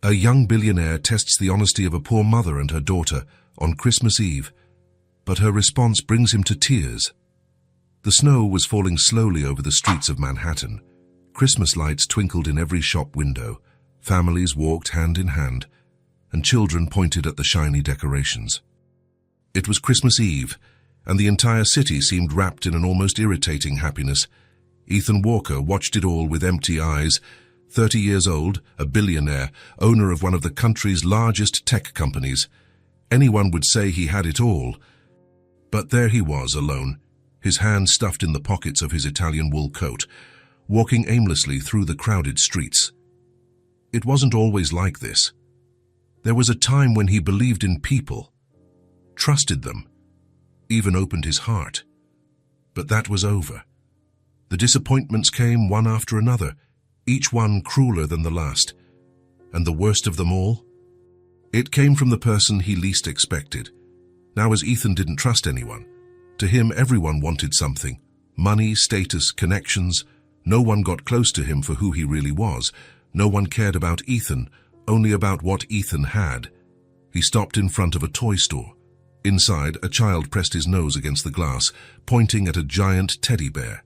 A young billionaire tests the honesty of a poor mother and her daughter on Christmas Eve, but her response brings him to tears. The snow was falling slowly over the streets of Manhattan. Christmas lights twinkled in every shop window. Families walked hand in hand, and children pointed at the shiny decorations. It was Christmas Eve, and the entire city seemed wrapped in an almost irritating happiness. Ethan Walker watched it all with empty eyes. 30 years old, a billionaire, owner of one of the country's largest tech companies. Anyone would say he had it all. But there he was, alone, his hands stuffed in the pockets of his Italian wool coat, walking aimlessly through the crowded streets. It wasn't always like this. There was a time when he believed in people, trusted them, even opened his heart. But that was over. The disappointments came one after another, each one crueler than the last. And the worst of them all? It came from the person he least expected. Now, as Ethan didn't trust anyone, to him everyone wanted something. Money, status, connections. No one got close to him for who he really was. No one cared about Ethan, only about what Ethan had. He stopped in front of a toy store. Inside, a child pressed his nose against the glass, pointing at a giant teddy bear.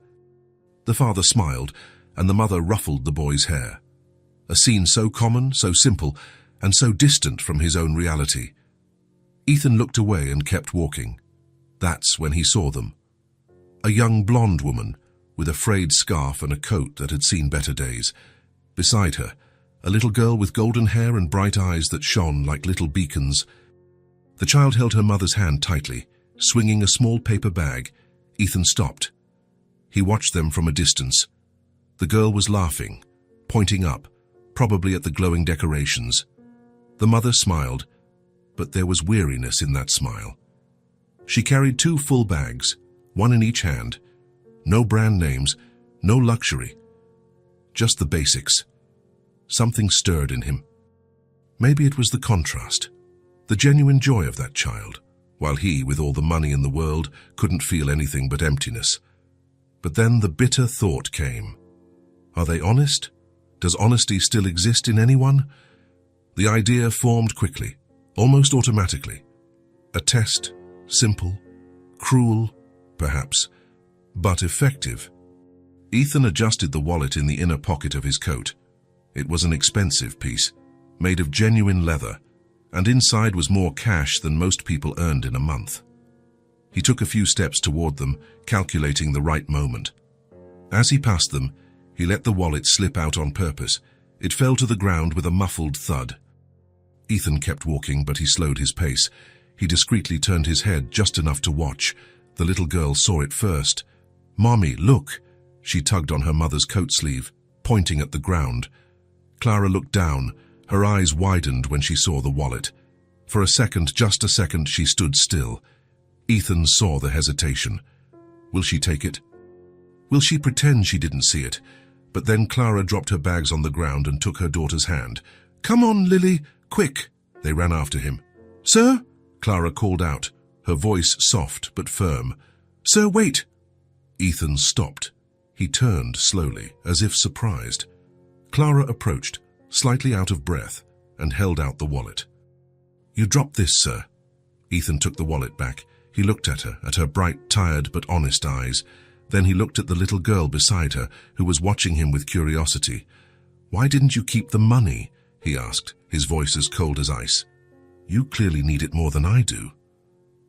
The father smiled, and the mother ruffled the boy's hair. A scene so common, so simple, and so distant from his own reality. Ethan looked away and kept walking. That's when he saw them. A young blonde woman, with a frayed scarf and a coat that had seen better days. Beside her, a little girl with golden hair and bright eyes that shone like little beacons. The child held her mother's hand tightly, swinging a small paper bag. Ethan stopped. He watched them from a distance. The girl was laughing, pointing up, probably at the glowing decorations. The mother smiled, but there was weariness in that smile. She carried 2 full bags, one in each hand. No brand names, no luxury. Just the basics. Something stirred in him. Maybe it was the contrast, the genuine joy of that child, while he, with all the money in the world, couldn't feel anything but emptiness. But then the bitter thought came. Are they honest? Does honesty still exist in anyone? The idea formed quickly, almost automatically. A test, simple, cruel, perhaps, but effective. Ethan adjusted the wallet in the inner pocket of his coat. It was an expensive piece, made of genuine leather, and inside was more cash than most people earned in a month. He took a few steps toward them, calculating the right moment. As he passed them, he let the wallet slip out on purpose. It fell to the ground with a muffled thud. Ethan kept walking, but he slowed his pace. He discreetly turned his head just enough to watch. The little girl saw it first. "Mommy, look!" She tugged on her mother's coat sleeve, pointing at the ground. Clara looked down. Her eyes widened when she saw the wallet. For a second, just a second, she stood still. Ethan saw the hesitation. Will she take it? Will she pretend she didn't see it? But then Clara dropped her bags on the ground and took her daughter's hand. "Come on, Lily, quick!" They ran after him. "Sir?" Clara called out, her voice soft but firm. "Sir, wait!" Ethan stopped. He turned slowly, as if surprised. Clara approached, slightly out of breath, and held out the wallet. "You dropped this, sir." Ethan took the wallet back. He looked at her bright, tired but honest eyes. Then he looked at the little girl beside her, who was watching him with curiosity. "Why didn't you keep the money?" he asked, his voice as cold as ice. "You clearly need it more than I do."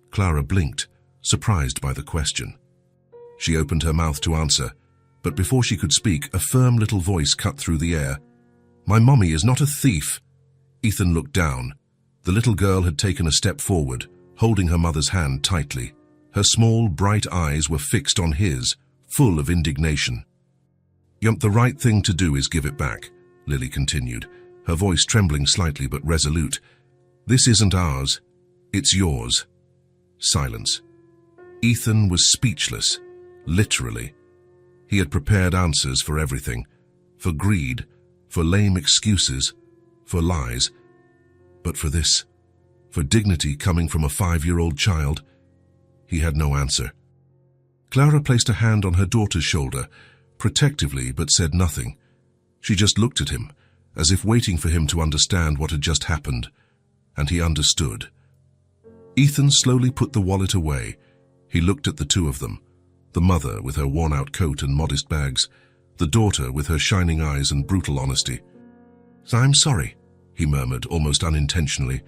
Clara blinked, surprised by the question. She opened her mouth to answer, but before she could speak, a firm little voice cut through the air. "My mommy is not a thief." Ethan looked down. The little girl had taken a step forward, holding her mother's hand tightly. Her small, bright eyes were fixed on his, full of indignation. "The right thing to do is give it back," Lily continued, her voice trembling slightly but resolute. "This isn't ours. It's yours." Silence. Ethan was speechless, literally. He had prepared answers for everything, for greed, for lame excuses, for lies. But for this, for dignity coming from a 5-year-old child, he had no answer. Clara placed a hand on her daughter's shoulder, protectively, but said nothing. She just looked at him, as if waiting for him to understand what had just happened, and he understood. Ethan slowly put the wallet away. He looked at the two of them, the mother with her worn-out coat and modest bags, the daughter with her shining eyes and brutal honesty. "I'm sorry," he murmured, almost unintentionally.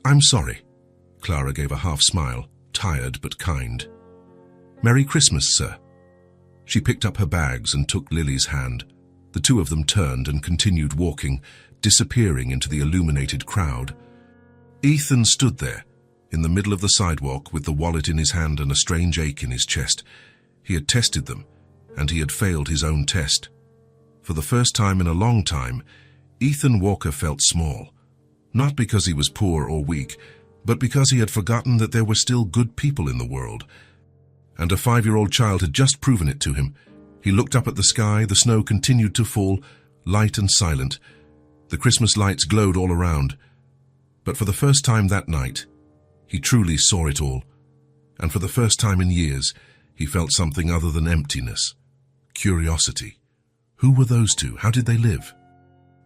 I'm sorry." Clara gave a half-smile, tired but kind. "Merry Christmas, sir." She picked up her bags and took Lily's hand. The two of them turned and continued walking, disappearing into the illuminated crowd. Ethan stood there, in the middle of the sidewalk, with the wallet in his hand and a strange ache in his chest. He had tested them, and he had failed his own test. For the first time in a long time, Ethan Walker felt small. Not because he was poor or weak, but because he had forgotten that there were still good people in the world. And a 5-year-old child had just proven it to him. He looked up at the sky. The snow continued to fall, light and silent. The Christmas lights glowed all around. But for the first time that night, he truly saw it all. And for the first time in years, he felt something other than emptiness. Curiosity. Who were those two? How did they live?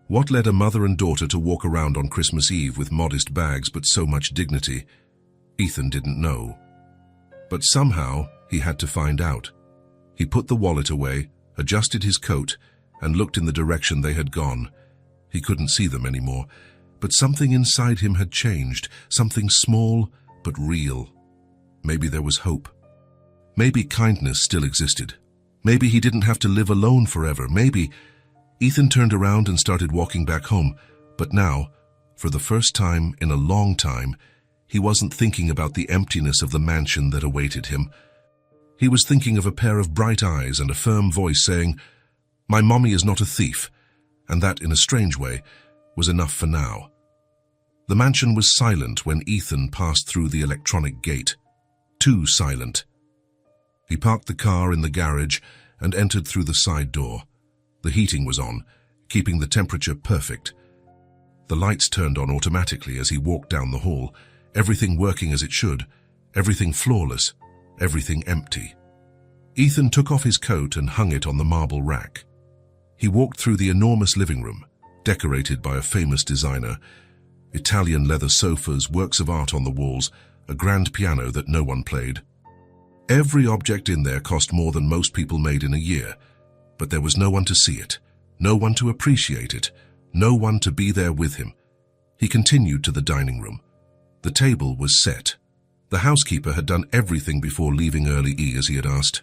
What led a mother and daughter to walk around on Christmas Eve with modest bags but so much dignity? Ethan didn't know. But somehow he had to find out. He put the wallet away, adjusted his coat, and looked in the direction they had gone. He couldn't see them anymore, but something inside him had changed, something small but real. Maybe there was hope. Maybe kindness still existed. Maybe he didn't have to live alone forever. Maybe... Ethan turned around and started walking back home, but now, for the first time in a long time, he wasn't thinking about the emptiness of the mansion that awaited him. He was thinking of a pair of bright eyes and a firm voice saying, "My mommy is not a thief," and that, in a strange way, was enough for now. The mansion was silent when Ethan passed through the electronic gate. Too silent. He parked the car in the garage and entered through the side door. The heating was on, keeping the temperature perfect. The lights turned on automatically as he walked down the hall, everything working as it should, everything flawless, everything empty. Ethan took off his coat and hung it on the marble rack. He walked through the enormous living room, decorated by a famous designer. Italian leather sofas, works of art on the walls, a grand piano that no one played. Every object in there cost more than most people made in a year. But there was no one to see it, no one to appreciate it, no one to be there with him. He continued to the dining room. The table was set. The housekeeper had done everything before leaving early as he had asked.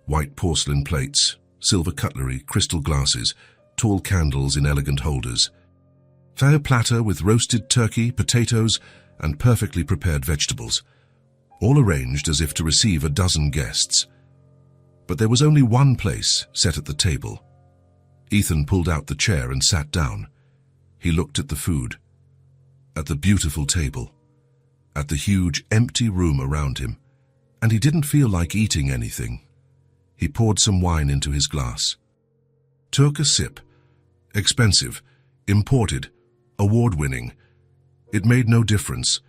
White porcelain plates, silver cutlery, crystal glasses, tall candles in elegant holders. Fair platter with roasted turkey, potatoes, and perfectly prepared vegetables, all arranged as if to receive a dozen guests. But there was only one place set at the table. Ethan pulled out the chair and sat down. He looked at the food, at the beautiful table, at the huge empty room around him, and he didn't feel like eating anything. He poured some wine into his glass, took a sip. Expensive, imported, award-winning. It made no difference.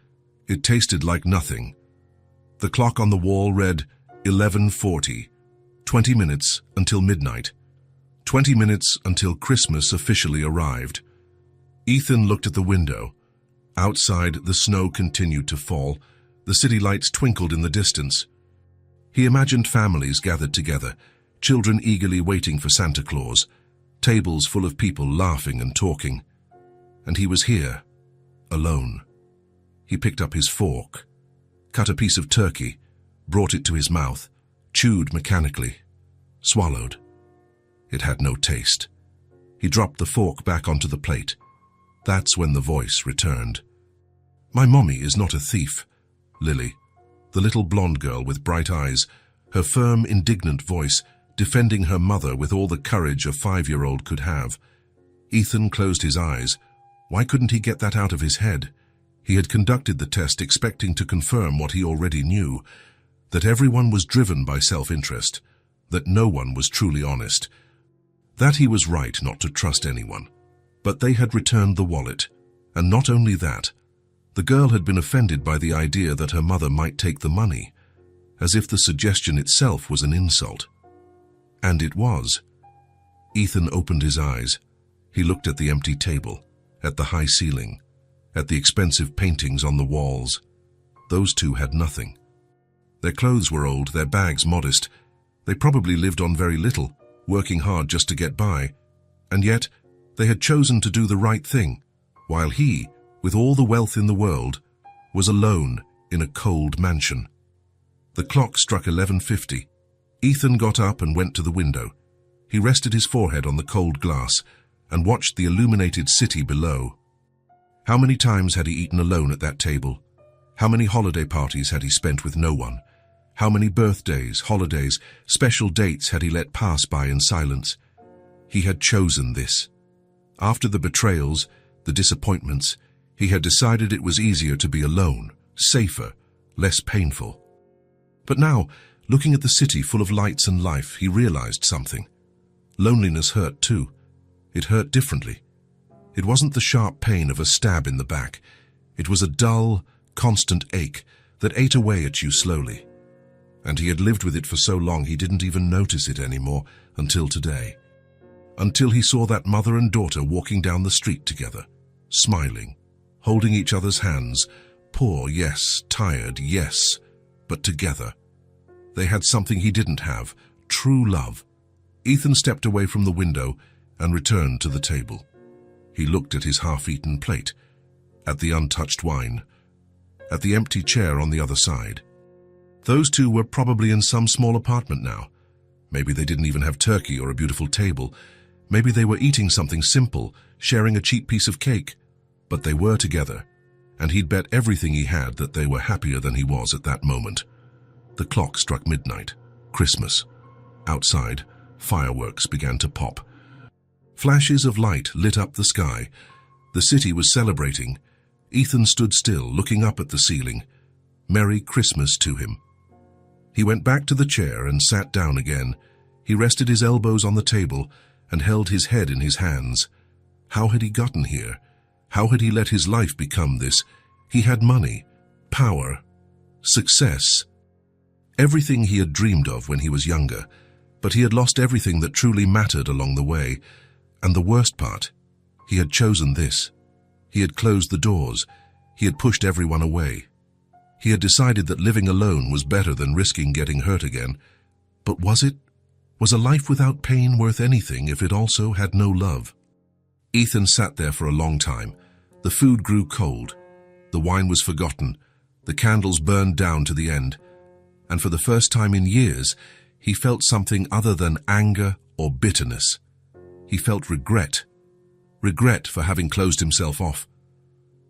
It tasted like nothing. The clock on the wall read 11:40. 20 minutes until midnight. 20 minutes until Christmas officially arrived. Ethan looked at the window. Outside, the snow continued to fall. The city lights twinkled in the distance. He imagined families gathered together, children eagerly waiting for Santa Claus, tables full of people laughing and talking. And he was here, alone. He picked up his fork, cut a piece of turkey, brought it to his mouth, chewed mechanically, swallowed. It had no taste. He dropped the fork back onto the plate. That's when the voice returned. "My mommy is not a thief." Lily, the little blonde girl with bright eyes, her firm, indignant voice, defending her mother with all the courage a 5-year-old could have. Ethan closed his eyes. Why couldn't he get that out of his head? He had conducted the test expecting to confirm what he already knew, that everyone was driven by self-interest, that no one was truly honest, that he was right not to trust anyone. But they had returned the wallet, and not only that, the girl had been offended by the idea that her mother might take the money, as if the suggestion itself was an insult. And it was. Ethan opened his eyes. He looked at the empty table, at the high ceiling, at the expensive paintings on the walls. Those two had nothing. Their clothes were old, their bags modest. They probably lived on very little, working hard just to get by. And yet, they had chosen to do the right thing, while he, with all the wealth in the world, was alone in a cold mansion. The clock struck 11:50. Ethan got up and went to the window. He rested his forehead on the cold glass and watched the illuminated city below. How many times had he eaten alone at that table? How many holiday parties had he spent with no one? How many birthdays, holidays, special dates had he let pass by in silence? He had chosen this. After the betrayals, the disappointments, he had decided it was easier to be alone, safer, less painful. But now, looking at the city full of lights and life, he realized something. Loneliness hurt too. It hurt differently. It wasn't the sharp pain of a stab in the back. It was a dull, constant ache that ate away at you slowly. And he had lived with it for so long he didn't even notice it anymore until today. Until he saw that mother and daughter walking down the street together, smiling, holding each other's hands, poor, yes, tired, yes, but together. They had something he didn't have, true love. Ethan stepped away from the window and returned to the table. He looked at his half-eaten plate, at the untouched wine, at the empty chair on the other side. Those two were probably in some small apartment now. Maybe they didn't even have turkey or a beautiful table. Maybe they were eating something simple, sharing a cheap piece of cake. But they were together, and he'd bet everything he had that they were happier than he was at that moment. The clock struck midnight. Christmas. Outside, fireworks began to pop. Flashes of light lit up the sky. The city was celebrating. Ethan stood still, looking up at the ceiling. Merry Christmas to him. He went back to the chair and sat down again. He rested his elbows on the table and held his head in his hands. How had he gotten here? How had he let his life become this? He had money, power, success. Everything he had dreamed of when he was younger, but he had lost everything that truly mattered along the way. And the worst part, he had chosen this. He had closed the doors. He had pushed everyone away. He had decided that living alone was better than risking getting hurt again. But was it? Was a life without pain worth anything if it also had no love? Ethan sat there for a long time. The food grew cold. The wine was forgotten. The candles burned down to the end. And for the first time in years, he felt something other than anger or bitterness. He felt regret. Regret for having closed himself off,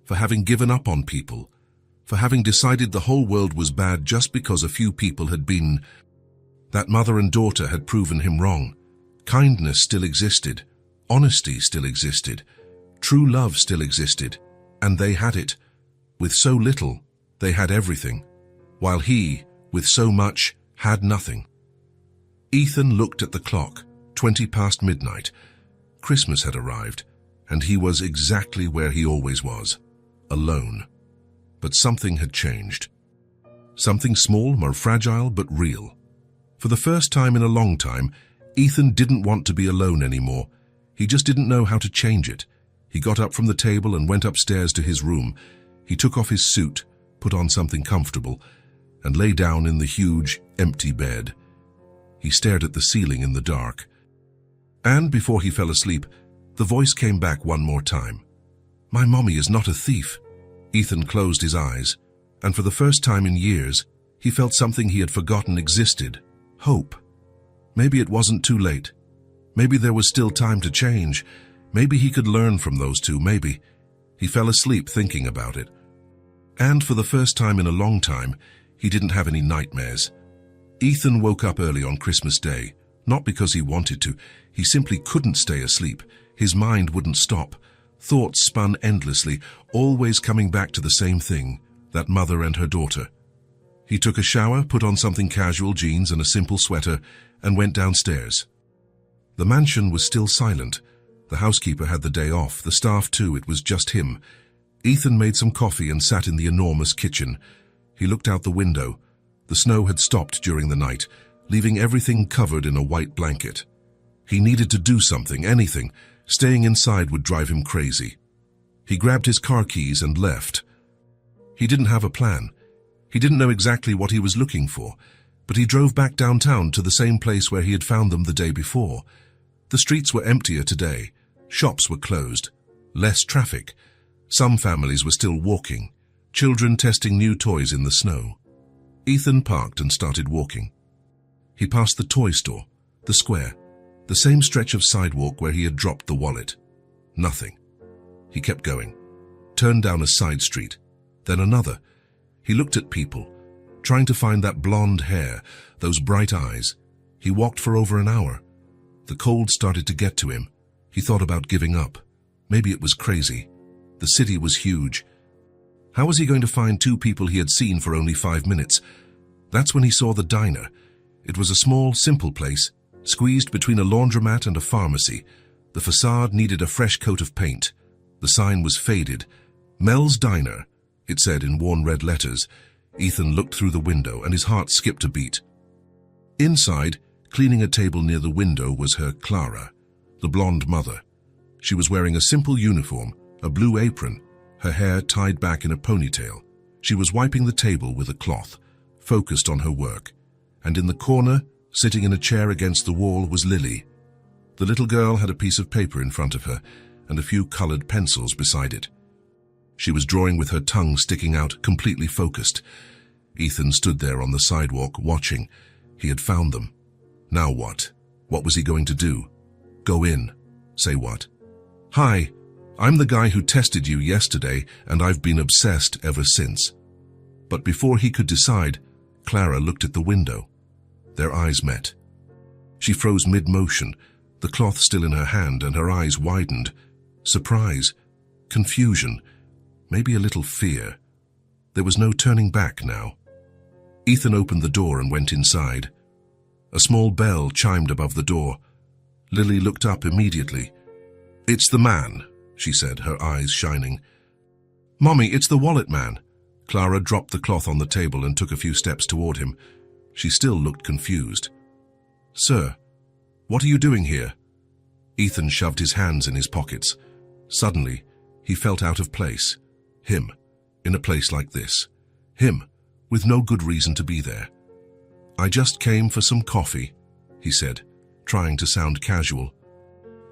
for having given up on people, for having decided the whole world was bad just because a few people had been. That mother and daughter had proven him wrong. Kindness still existed. Honesty still existed. True love still existed. And they had it. With so little, they had everything, while he, with so much, had nothing. Ethan looked at the clock, 20 past midnight. Christmas had arrived, and he was exactly where he always was, alone. But something had changed. Something small, more fragile, but real. For the first time in a long time, Ethan didn't want to be alone anymore. He just didn't know how to change it. He got up from the table and went upstairs to his room. He took off his suit, put on something comfortable, and lay down in the huge, empty bed. He stared at the ceiling in the dark. And before he fell asleep, the voice came back one more time. "My mommy is not a thief." Ethan closed his eyes, and for the first time in years, he felt something he had forgotten existed. Hope. Maybe it wasn't too late. Maybe there was still time to change. Maybe he could learn from those two, maybe. He fell asleep thinking about it. And for the first time in a long time, he didn't have any nightmares. Ethan woke up early on Christmas Day, not because he wanted to. He simply couldn't stay asleep. His mind wouldn't stop. Thoughts spun endlessly, always coming back to the same thing, that mother and her daughter. He took a shower, put on something casual, jeans and a simple sweater, and went downstairs. The mansion was still silent. The housekeeper had the day off, the staff too, it was just him. Ethan made some coffee and sat in the enormous kitchen. He looked out the window. The snow had stopped during the night, leaving everything covered in a white blanket. He needed to do something, anything, Staying inside would drive him crazy. He grabbed his car keys and left. He didn't have a plan. He didn't know exactly what he was looking for, but he drove back downtown to the same place where he had found them the day before. The streets were emptier today. Shops were closed. Less traffic. Some families were still walking, children testing new toys in the snow. Ethan parked and started walking. He passed the toy store, the square, the same stretch of sidewalk where he had dropped the wallet. Nothing. He kept going, turned down a side street, then another. He looked at people, trying to find that blonde hair, those bright eyes. He walked for over an hour. The cold started to get to him. He thought about giving up. Maybe it was crazy. The city was huge. How was he going to find two people he had seen for only 5 minutes? That's when he saw the diner. It was a small, simple place, squeezed between a laundromat and a pharmacy. The facade needed a fresh coat of paint. The sign was faded. Mel's Diner, it said in worn red letters. Ethan looked through the window and his heart skipped a beat. Inside, cleaning a table near the window, was her Clara, the blonde mother. She was wearing a simple uniform, a blue apron, her hair tied back in a ponytail. She was wiping the table with a cloth, focused on her work. And in the corner, sitting in a chair against the wall, was Lily. The little girl had a piece of paper in front of her and a few colored pencils beside it. She was drawing with her tongue sticking out, completely focused. Ethan stood there on the sidewalk, watching. He had found them. Now what? What was he going to do? Go in. Say what? Hi, I'm the guy who tested you yesterday, and I've been obsessed ever since. But before he could decide, Clara looked at the window. Their eyes met. She froze mid-motion, the cloth still in her hand, and her eyes widened. Surprise, confusion, maybe a little fear. There was no turning back now. Ethan opened the door and went inside. A small bell chimed above the door. Lily looked up immediately. "It's the man," she said, her eyes shining. "Mommy, it's the wallet man." Clara dropped the cloth on the table and took a few steps toward him. She still looked confused. "Sir, what are you doing here?" Ethan shoved his hands in his pockets. Suddenly, he felt out of place. Him, in a place like this. Him, with no good reason to be there. "I just came for some coffee," he said, trying to sound casual.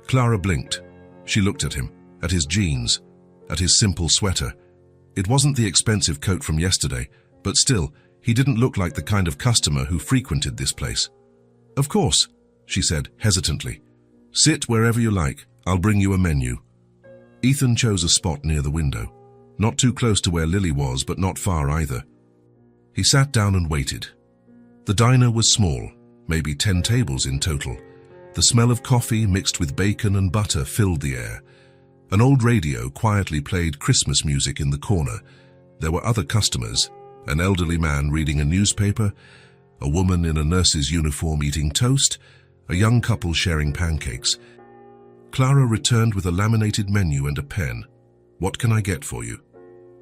Clara blinked. She looked at him, at his jeans, at his simple sweater. It wasn't the expensive coat from yesterday, but still, he didn't look like the kind of customer who frequented this place. "Of course," she said hesitantly. "Sit wherever you like. I'll bring you a menu." Ethan chose a spot near the window, not too close to where Lily was, but not far either. He sat down and waited. The diner was small, maybe 10 tables in total. The smell of coffee mixed with bacon and butter filled the air. An old radio quietly played Christmas music in the corner. There were other customers, an elderly man reading a newspaper, a woman in a nurse's uniform eating toast, a young couple sharing pancakes. Clara returned with a laminated menu and a pen. "What can I get for you?"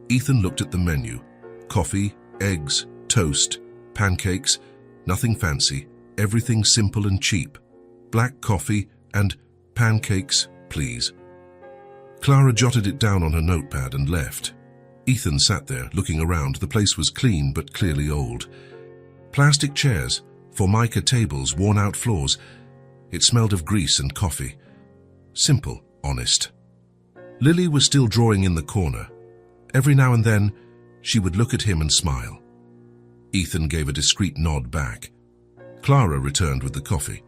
Ethan looked at the menu. Coffee, eggs, toast, pancakes, nothing fancy, everything simple and cheap. Black coffee and pancakes, please. Clara jotted it down on her notepad and left. Ethan sat there, looking around. The place was clean but clearly old. Plastic chairs, formica tables, worn-out floors. It smelled of grease and coffee. Simple, honest. Lily was still drawing in the corner. Every now and then, she would look at him and smile. Ethan gave a discreet nod back. Clara returned with the coffee.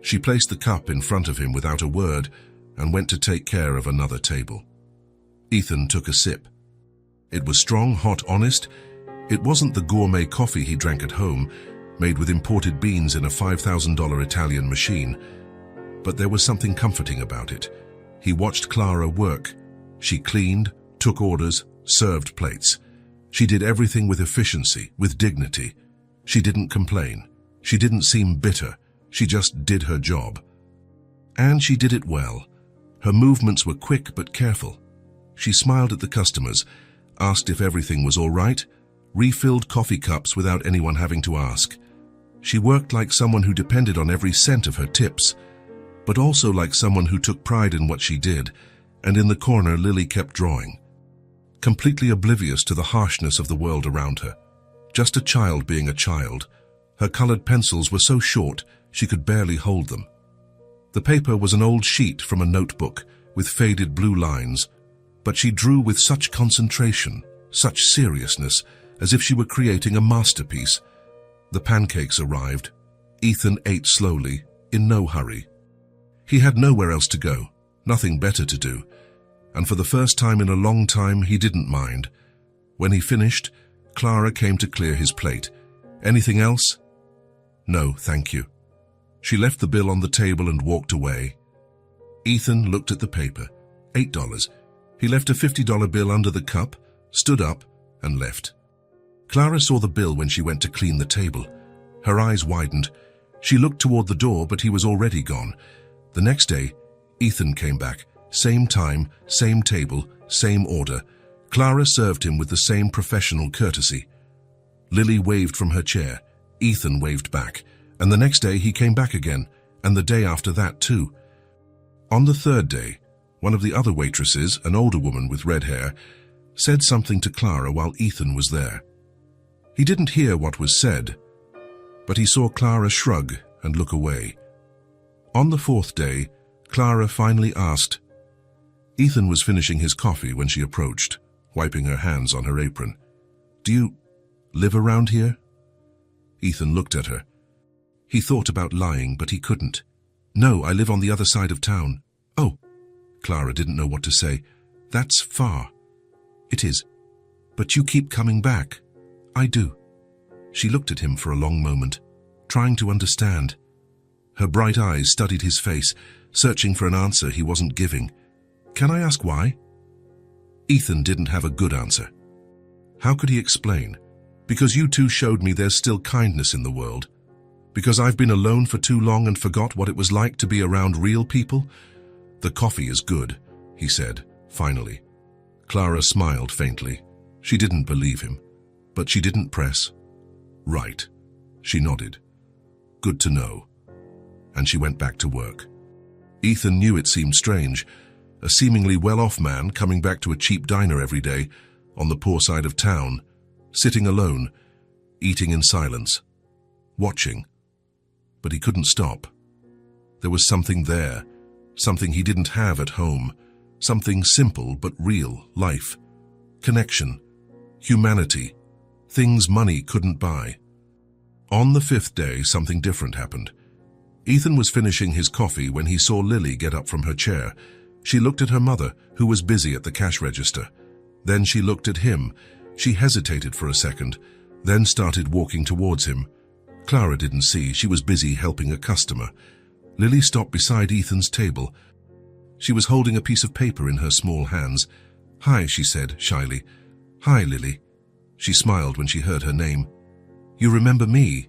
She placed the cup in front of him without a word and went to take care of another table. Ethan took a sip. It was strong, hot, honest. It wasn't the gourmet coffee he drank at home, made with imported beans in a $5,000 Italian machine. But there was something comforting about it. He watched Clara work. She cleaned, took orders, served plates. She did everything with efficiency, with dignity. She didn't complain. She didn't seem bitter. She just did her job. And she did it well. Her movements were quick but careful. She smiled at the customers, asked if everything was all right, refilled coffee cups without anyone having to ask. She worked like someone who depended on every cent of her tips. but also like someone who took pride in what she did, and in the corner Lily kept drawing, completely oblivious to the harshness of the world around her. Just a child being a child. Her colored pencils were so short she could barely hold them. The paper was an old sheet from a notebook with faded blue lines, but she drew with such concentration, such seriousness, as if she were creating a masterpiece. The pancakes arrived. Ethan ate slowly, in no hurry. He had nowhere else to go, nothing better to do, and for the first time in a long time he didn't mind. When he finished, Clara came to clear his plate. Anything else? No, thank you. She left the bill on the table and walked away. Ethan looked at the paper. $8. He left a $50 bill under the cup, stood up, and left. Clara saw the bill when she went to clean the table. Her eyes widened. She looked toward the door, but he was already gone. The next day, Ethan came back. Same time, same table, same order. Clara served him with the same professional courtesy. Lily waved from her chair. Ethan waved back. And the next day he came back again, and the day after that too. On the third day, one of the other waitresses, an older woman with red hair, said something to Clara while Ethan was there. He didn't hear what was said, but he saw Clara shrug and look away. On the fourth day, Clara finally asked. Ethan was finishing his coffee when she approached, wiping her hands on her apron. "Do you live around here?" Ethan looked at her. He thought about lying, but he couldn't. "No, I live on the other side of town." "Oh." Clara didn't know what to say. "That's far." "It is. But you keep coming back." "I do." She looked at him for a long moment, trying to understand. Her bright eyes studied his face, searching for an answer he wasn't giving. "Can I ask why?" Ethan didn't have a good answer. How could he explain? "Because you two showed me there's still kindness in the world. Because I've been alone for too long and forgot what it was like to be around real people." "The coffee is good," he said, finally. Clara smiled faintly. She didn't believe him, but she didn't press. "Right." She nodded. "Good to know." And she went back to work. Ethan knew it seemed strange, a seemingly well-off man coming back to a cheap diner every day, on the poor side of town, sitting alone, eating in silence, watching. But he couldn't stop. There was something there, something he didn't have at home, something simple but real, life, connection, humanity, things money couldn't buy. On the fifth day, something different happened. Ethan was finishing his coffee when he saw Lily get up from her chair. She looked at her mother, who was busy at the cash register. Then she looked at him. She hesitated for a second, then started walking towards him. Clara didn't see. She was busy helping a customer. Lily stopped beside Ethan's table. She was holding a piece of paper in her small hands. "Hi," she said shyly. "Hi, Lily." She smiled when she heard her name. "You remember me?"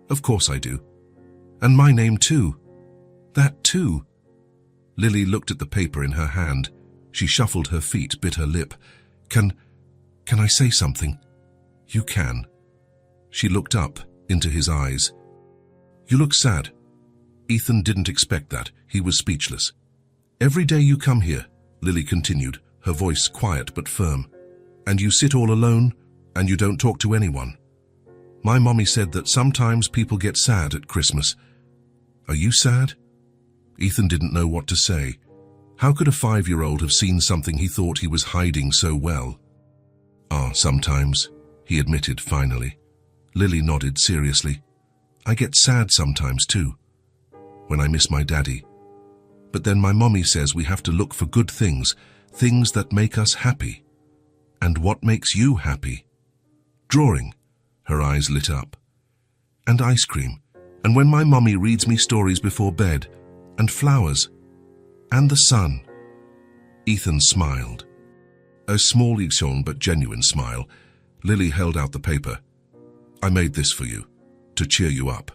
"Of course I do." "And my name too." "That too." Lily looked at the paper in her hand. She shuffled her feet, bit her lip. Can I say something?" "You can." She looked up into his eyes. "You look sad." Ethan didn't expect that. He was speechless. "Every day you come here," Lily continued, her voice quiet but firm, "and you sit all alone, and you don't talk to anyone. My mommy said that sometimes people get sad at Christmas. Are you sad?" Ethan didn't know what to say. How could a 5-year-old have seen something he thought he was hiding so well? Sometimes," he admitted finally. Lily nodded seriously. "I get sad sometimes too, when I miss my daddy. But then my mommy says we have to look for good things, things that make us happy." "And what makes you happy?" "Drawing." Her eyes lit up. "And ice cream. And when my mommy reads me stories before bed. And flowers. And the sun." Ethan smiled. A small but genuine smile. Lily held out the paper. "I made this for you, to cheer you up."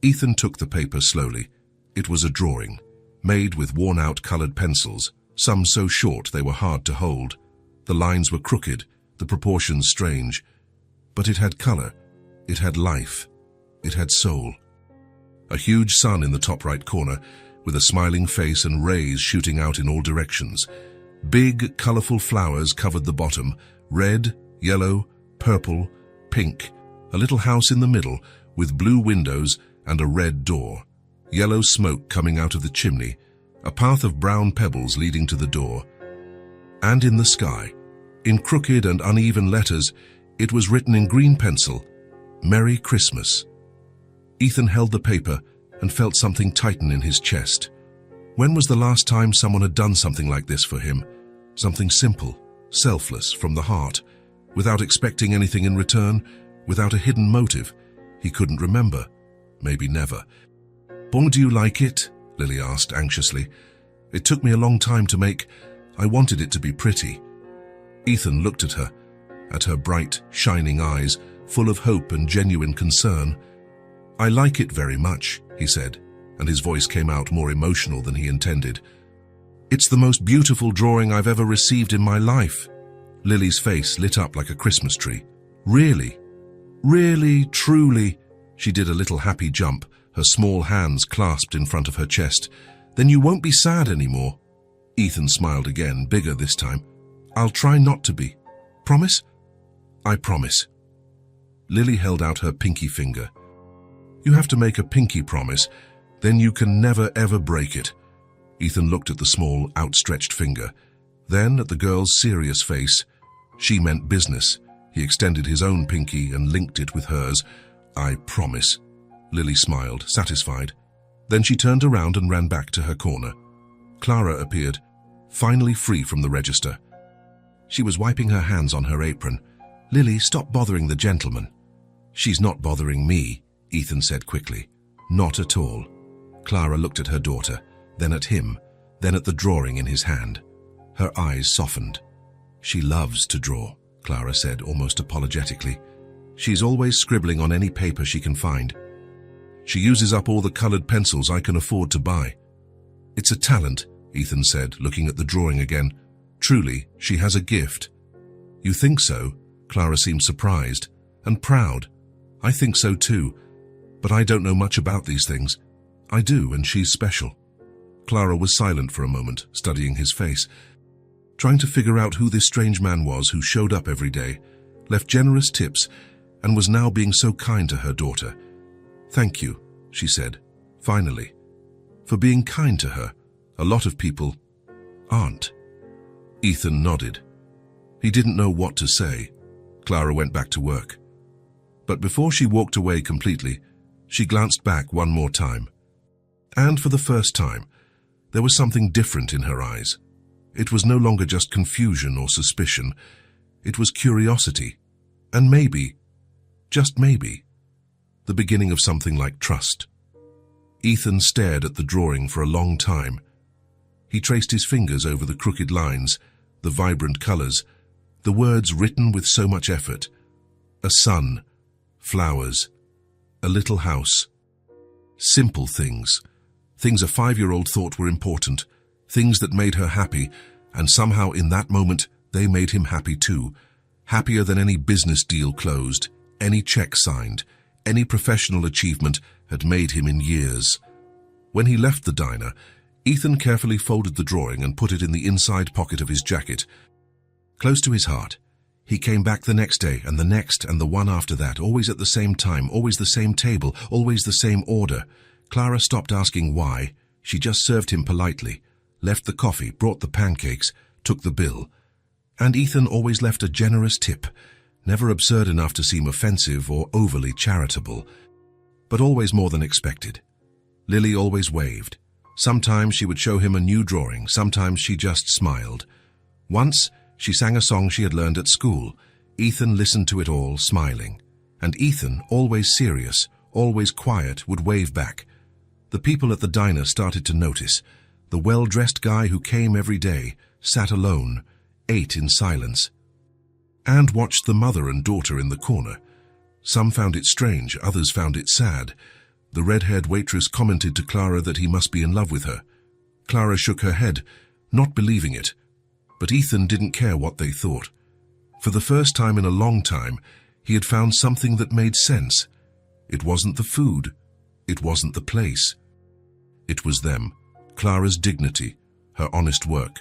Ethan took the paper slowly. It was a drawing, made with worn-out colored pencils, some so short they were hard to hold. The lines were crooked, the proportions strange. But it had color, it had life, it had soul. A huge sun in the top right corner, with a smiling face and rays shooting out in all directions. Big, colorful flowers covered the bottom, red, yellow, purple, pink, a little house in the middle with blue windows and a red door, yellow smoke coming out of the chimney, a path of brown pebbles leading to the door. And in the sky, in crooked and uneven letters, it was written in green pencil, "Merry Christmas." Ethan held the paper and felt something tighten in his chest. When was the last time someone had done something like this for him? Something simple, selfless, from the heart, without expecting anything in return, without a hidden motive. He couldn't remember. Maybe never. "Bon, do you like it?" Lily asked anxiously. "It took me a long time to make. I wanted it to be pretty." Ethan looked at her bright, shining eyes, full of hope and genuine concern. "I like it very much," he said, and his voice came out more emotional than he intended. "It's the most beautiful drawing I've ever received in my life." Lily's face lit up like a Christmas tree. "Really? Really, truly?" She did a little happy jump, her small hands clasped in front of her chest. "Then you won't be sad anymore." Ethan smiled again, bigger this time. "I'll try not to be. Promise?" "I promise." Lily held out her pinky finger. "You have to make a pinky promise, then you can never ever break it." Ethan looked at the small, outstretched finger, then at the girl's serious face. She meant business. He extended his own pinky and linked it with hers. "I promise." Lily smiled, satisfied. Then she turned around and ran back to her corner. Clara appeared, finally free from the register. She was wiping her hands on her apron. "Lily, stop bothering the gentleman." "She's not bothering me," Ethan said quickly. "Not at all." Clara looked at her daughter, then at him, then at the drawing in his hand. Her eyes softened. "She loves to draw," Clara said almost apologetically. "She's always scribbling on any paper she can find. She uses up all the colored pencils I can afford to buy." "It's a talent," Ethan said, looking at the drawing again. "Truly, she has a gift." "You think so?" Clara seemed surprised and proud. "I think so too, but I don't know much about these things." "I do, and she's special." Clara was silent for a moment, studying his face, trying to figure out who this strange man was who showed up every day, left generous tips, and was now being so kind to her daughter. "Thank you," she said, finally, for being kind to her. A lot of people aren't. Ethan nodded. He didn't know what to say. Clara went back to work. But before she walked away completely, she glanced back one more time. And for the first time, there was something different in her eyes. It was no longer just confusion or suspicion. It was curiosity, and maybe, just maybe, the beginning of something like trust. Ethan stared at the drawing for a long time. He traced his fingers over the crooked lines, the vibrant colors, the words written with so much effort. A sun, flowers, a little house. Simple things. Things a 5-year-old thought were important, things that made her happy, and somehow in that moment they made him happy too, happier than any business deal closed, any check signed, any professional achievement had made him in years. When he left the diner, Ethan carefully folded the drawing and put it in the inside pocket of his jacket. Close to his heart, he came back the next day and the next and the one after that, always at the same time, always the same table, always the same order. Clara stopped asking why. She just served him politely, left the coffee, brought the pancakes, took the bill. And Ethan always left a generous tip, never absurd enough to seem offensive or overly charitable, but always more than expected. Lily always waved. Sometimes she would show him a new drawing, sometimes she just smiled. Once, she sang a song she had learned at school. Ethan listened to it all, smiling. And Ethan, always serious, always quiet, would wave back. The people at the diner started to notice. The well-dressed guy who came every day, sat alone, ate in silence, and watched the mother and daughter in the corner. Some found it strange, others found it sad. The red-haired waitress commented to Clara that he must be in love with her. Clara shook her head, not believing it. But Ethan didn't care what they thought. For the first time in a long time, he had found something that made sense. It wasn't the food. It wasn't the place. It was them, Clara's dignity, her honest work,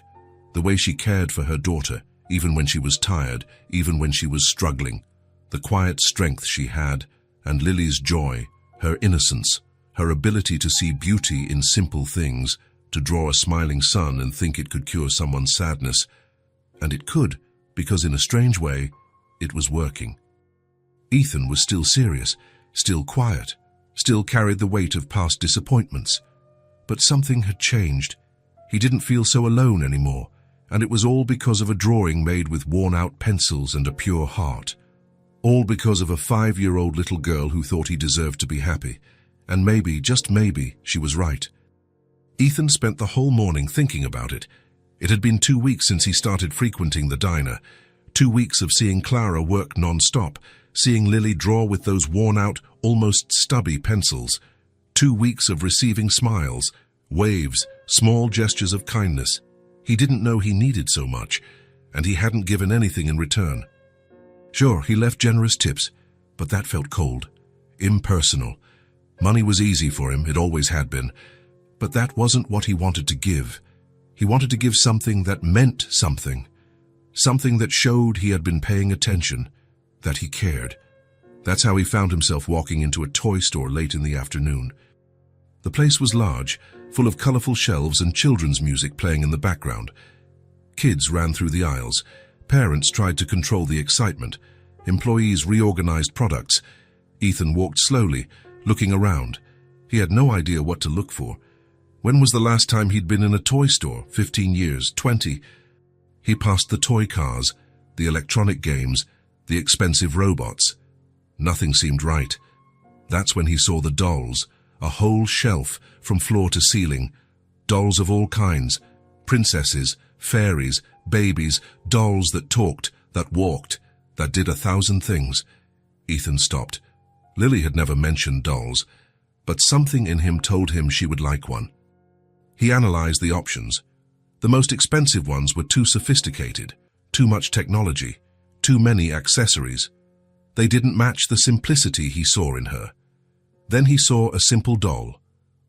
the way she cared for her daughter, even when she was tired, even when she was struggling, the quiet strength she had, and Lily's joy, her innocence, her ability to see beauty in simple things, to draw a smiling sun and think it could cure someone's sadness. And it could, because in a strange way, it was working. Ethan was still serious, still quiet, still carried the weight of past disappointments. But something had changed. He didn't feel so alone anymore, and it was all because of a drawing made with worn-out pencils and a pure heart. All because of a 5-year-old little girl who thought he deserved to be happy. And maybe, just maybe, she was right. Ethan spent the whole morning thinking about it. It had been 2 weeks since he started frequenting the diner. 2 weeks of seeing Clara work non-stop, seeing Lily draw with those worn-out, almost stubby pencils. 2 weeks of receiving smiles, waves, small gestures of kindness. He didn't know he needed so much, and he hadn't given anything in return. Sure, he left generous tips, but that felt cold, impersonal. Money was easy for him, it always had been, but that wasn't what he wanted to give. He wanted to give something that meant something, something that showed he had been paying attention, that he cared. That's how he found himself walking into a toy store late in the afternoon. The place was large, full of colorful shelves and children's music playing in the background. Kids ran through the aisles. Parents tried to control the excitement. Employees reorganized products. Ethan walked slowly, looking around. He had no idea what to look for. When was the last time he'd been in a toy store? 15 years, 20? He passed the toy cars, the electronic games, the expensive robots. Nothing seemed right. That's when he saw the dolls, a whole shelf from floor to ceiling. Dolls of all kinds, princesses, fairies, babies, dolls that talked, that walked, that did 1,000 things. Ethan stopped. Lily had never mentioned dolls, but something in him told him she would like one. He analyzed the options. The most expensive ones were too sophisticated, too much technology, too many accessories. They didn't match the simplicity he saw in her. Then he saw a simple doll,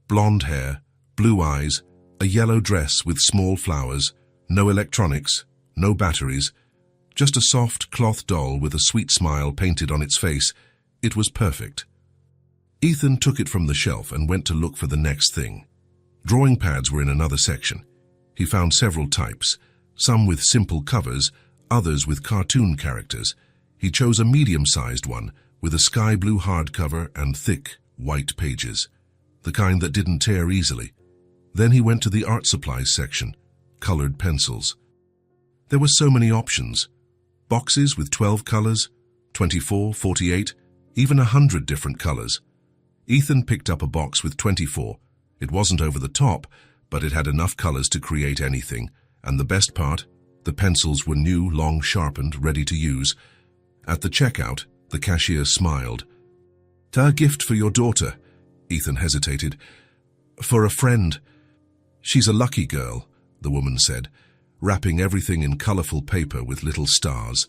blonde hair, blue eyes, a yellow dress with small flowers, no electronics, no batteries, just a soft cloth doll with a sweet smile painted on its face. It was perfect. Ethan took it from the shelf and went to look for the next thing. Drawing pads were in another section. He found several types, some with simple covers, others with cartoon characters. He chose a medium-sized one with a sky blue hardcover and thick, white pages, the kind that didn't tear easily. Then he went to the art supplies section, colored pencils. There were so many options. Boxes with 12 colors, 24, 48, even 100 different colors. Ethan picked up a box with 24. It wasn't over the top, but it had enough colors to create anything. And the best part, the pencils were new, long sharpened, ready to use. At the checkout, the cashier smiled. "A gift for your daughter," Ethan hesitated. "For a friend." "She's a lucky girl," the woman said, wrapping everything in colorful paper with little stars.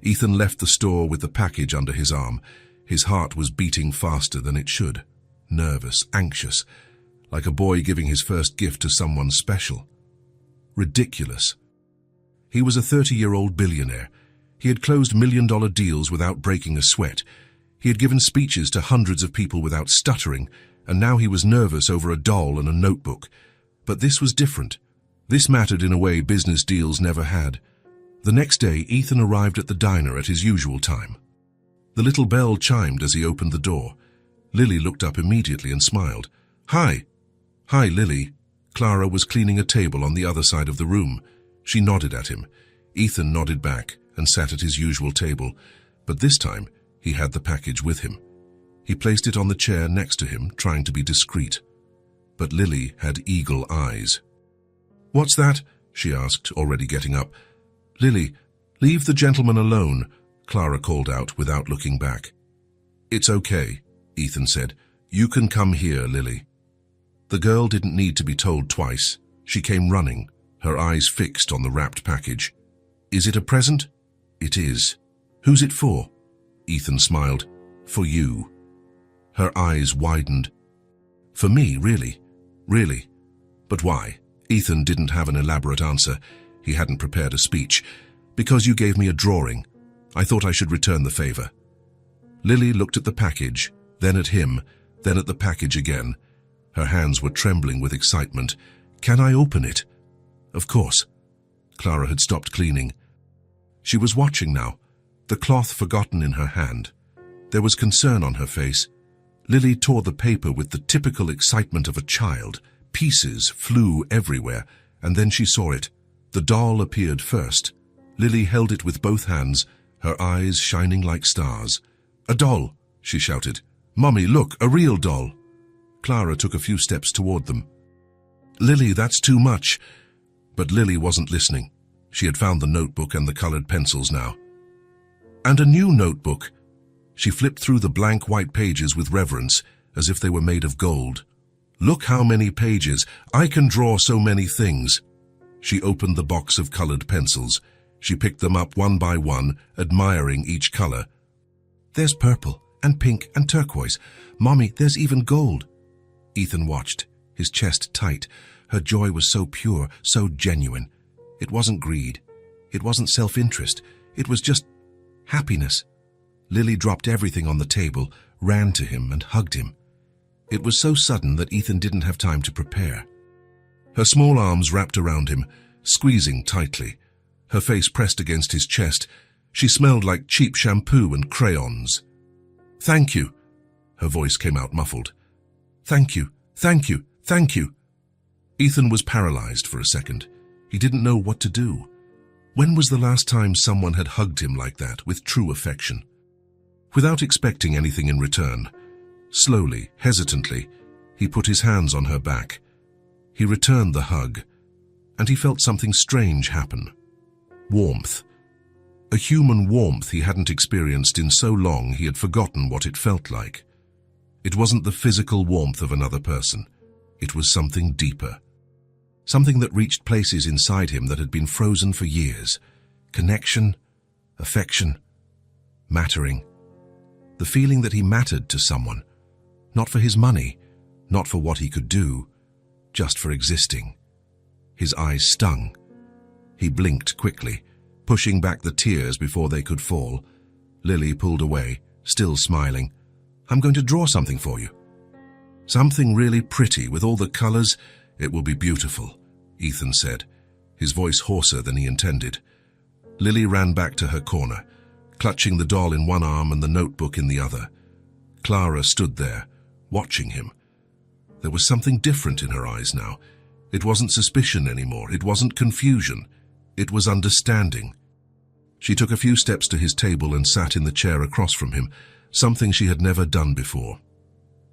Ethan left the store with the package under his arm. His heart was beating faster than it should. Nervous, anxious, like a boy giving his first gift to someone special. Ridiculous. He was a 30-year-old billionaire. He had closed million-dollar deals without breaking a sweat. He had given speeches to hundreds of people without stuttering, and now he was nervous over a doll and a notebook. But this was different. This mattered in a way business deals never had. The next day, Ethan arrived at the diner at his usual time. The little bell chimed as he opened the door. Lily looked up immediately and smiled. "Hi." "Hi, Lily." Clara was cleaning a table on the other side of the room. She nodded at him. Ethan nodded back and sat at his usual table, but this time he had the package with him. He placed it on the chair next to him, trying to be discreet. But Lily had eagle eyes. "What's that?" she asked, already getting up. "Lily, leave the gentleman alone," Clara called out without looking back. "It's okay," Ethan said. "You can come here, Lily." The girl didn't need to be told twice. She came running, her eyes fixed on the wrapped package. "Is it a present?" "It is." "Who's it for?" Ethan smiled. "For you." Her eyes widened. "For me, really? Really? But why? Ethan didn't have an elaborate answer. He hadn't prepared a speech. Because you gave me a drawing. I thought I should return the favor. Lily looked at the package, then at him, then at the package again. Her hands were trembling with excitement. Can I open it? Of course. Clara had stopped cleaning. She was watching now, the cloth forgotten in her hand. There was concern on her face. Lily tore the paper with the typical excitement of a child. Pieces flew everywhere, and then she saw it. The doll appeared first. Lily held it with both hands, her eyes shining like stars. A doll, she shouted. Mummy, look, a real doll. Clara took a few steps toward them. Lily, that's too much. But Lily wasn't listening. She had found the notebook and the colored pencils now. And a new notebook. She flipped through the blank white pages with reverence, as if they were made of gold. Look how many pages. I can draw so many things. She opened the box of colored pencils. She picked them up one by one, admiring each color. There's purple, and pink, and turquoise. Mommy, there's even gold. Ethan watched, his chest tight. Her joy was so pure, so genuine. It wasn't greed. It wasn't self-interest. It was just happiness. Lily dropped everything on the table, ran to him, and hugged him. It was so sudden that Ethan didn't have time to prepare. Her small arms wrapped around him, squeezing tightly. Her face pressed against his chest. She smelled like cheap shampoo and crayons. Thank you. Her voice came out muffled. Thank you, thank you, thank you. Ethan was paralyzed for a second. He didn't know what to do. When was the last time someone had hugged him like that, with true affection? Without expecting anything in return, slowly, hesitantly, he put his hands on her back. He returned the hug, and he felt something strange happen. Warmth. A human warmth he hadn't experienced in so long he had forgotten what it felt like. It wasn't the physical warmth of another person. It was something deeper. Something that reached places inside him that had been frozen for years. Connection, affection, mattering. The feeling that he mattered to someone. Not for his money, not for what he could do, just for existing. His eyes stung. He blinked quickly, pushing back the tears before they could fall. Lily pulled away, still smiling. I'm going to draw something for you. Something really pretty with all the colors. It will be beautiful, Ethan said, his voice hoarser than he intended. Lily ran back to her corner, clutching the doll in one arm and the notebook in the other. Clara stood there, watching him. There was something different in her eyes now. It wasn't suspicion anymore. It wasn't confusion. It was understanding. She took a few steps to his table and sat in the chair across from him, something she had never done before.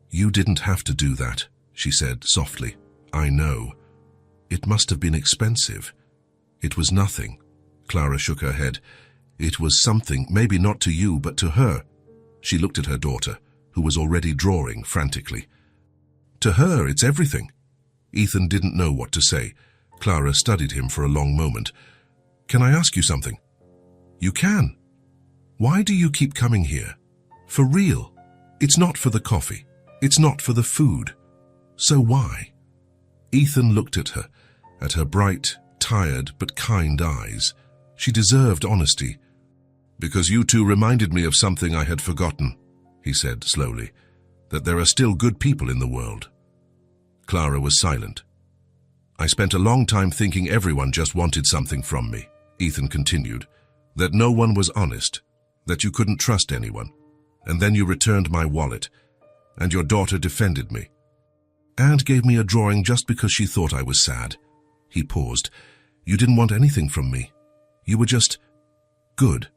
You didn't have to do that, she said softly. I know. It must have been expensive. It was nothing. Clara shook her head. It was something, maybe not to you, but to her. She looked at her daughter, who was already drawing frantically. To her, it's everything. Ethan didn't know what to say. Clara studied him for a long moment. Can I ask you something? You can. Why do you keep coming here? For real. It's not for the coffee. It's not for the food. So why? Ethan looked at her bright, tired but kind eyes. She deserved honesty. Because you two reminded me of something I had forgotten, he said slowly, that there are still good people in the world. Clara was silent. I spent a long time thinking everyone just wanted something from me, Ethan continued, that no one was honest, that you couldn't trust anyone. And then you returned my wallet, and your daughter defended me, and gave me a drawing just because she thought I was sad. He paused. You didn't want anything from me. You were just good,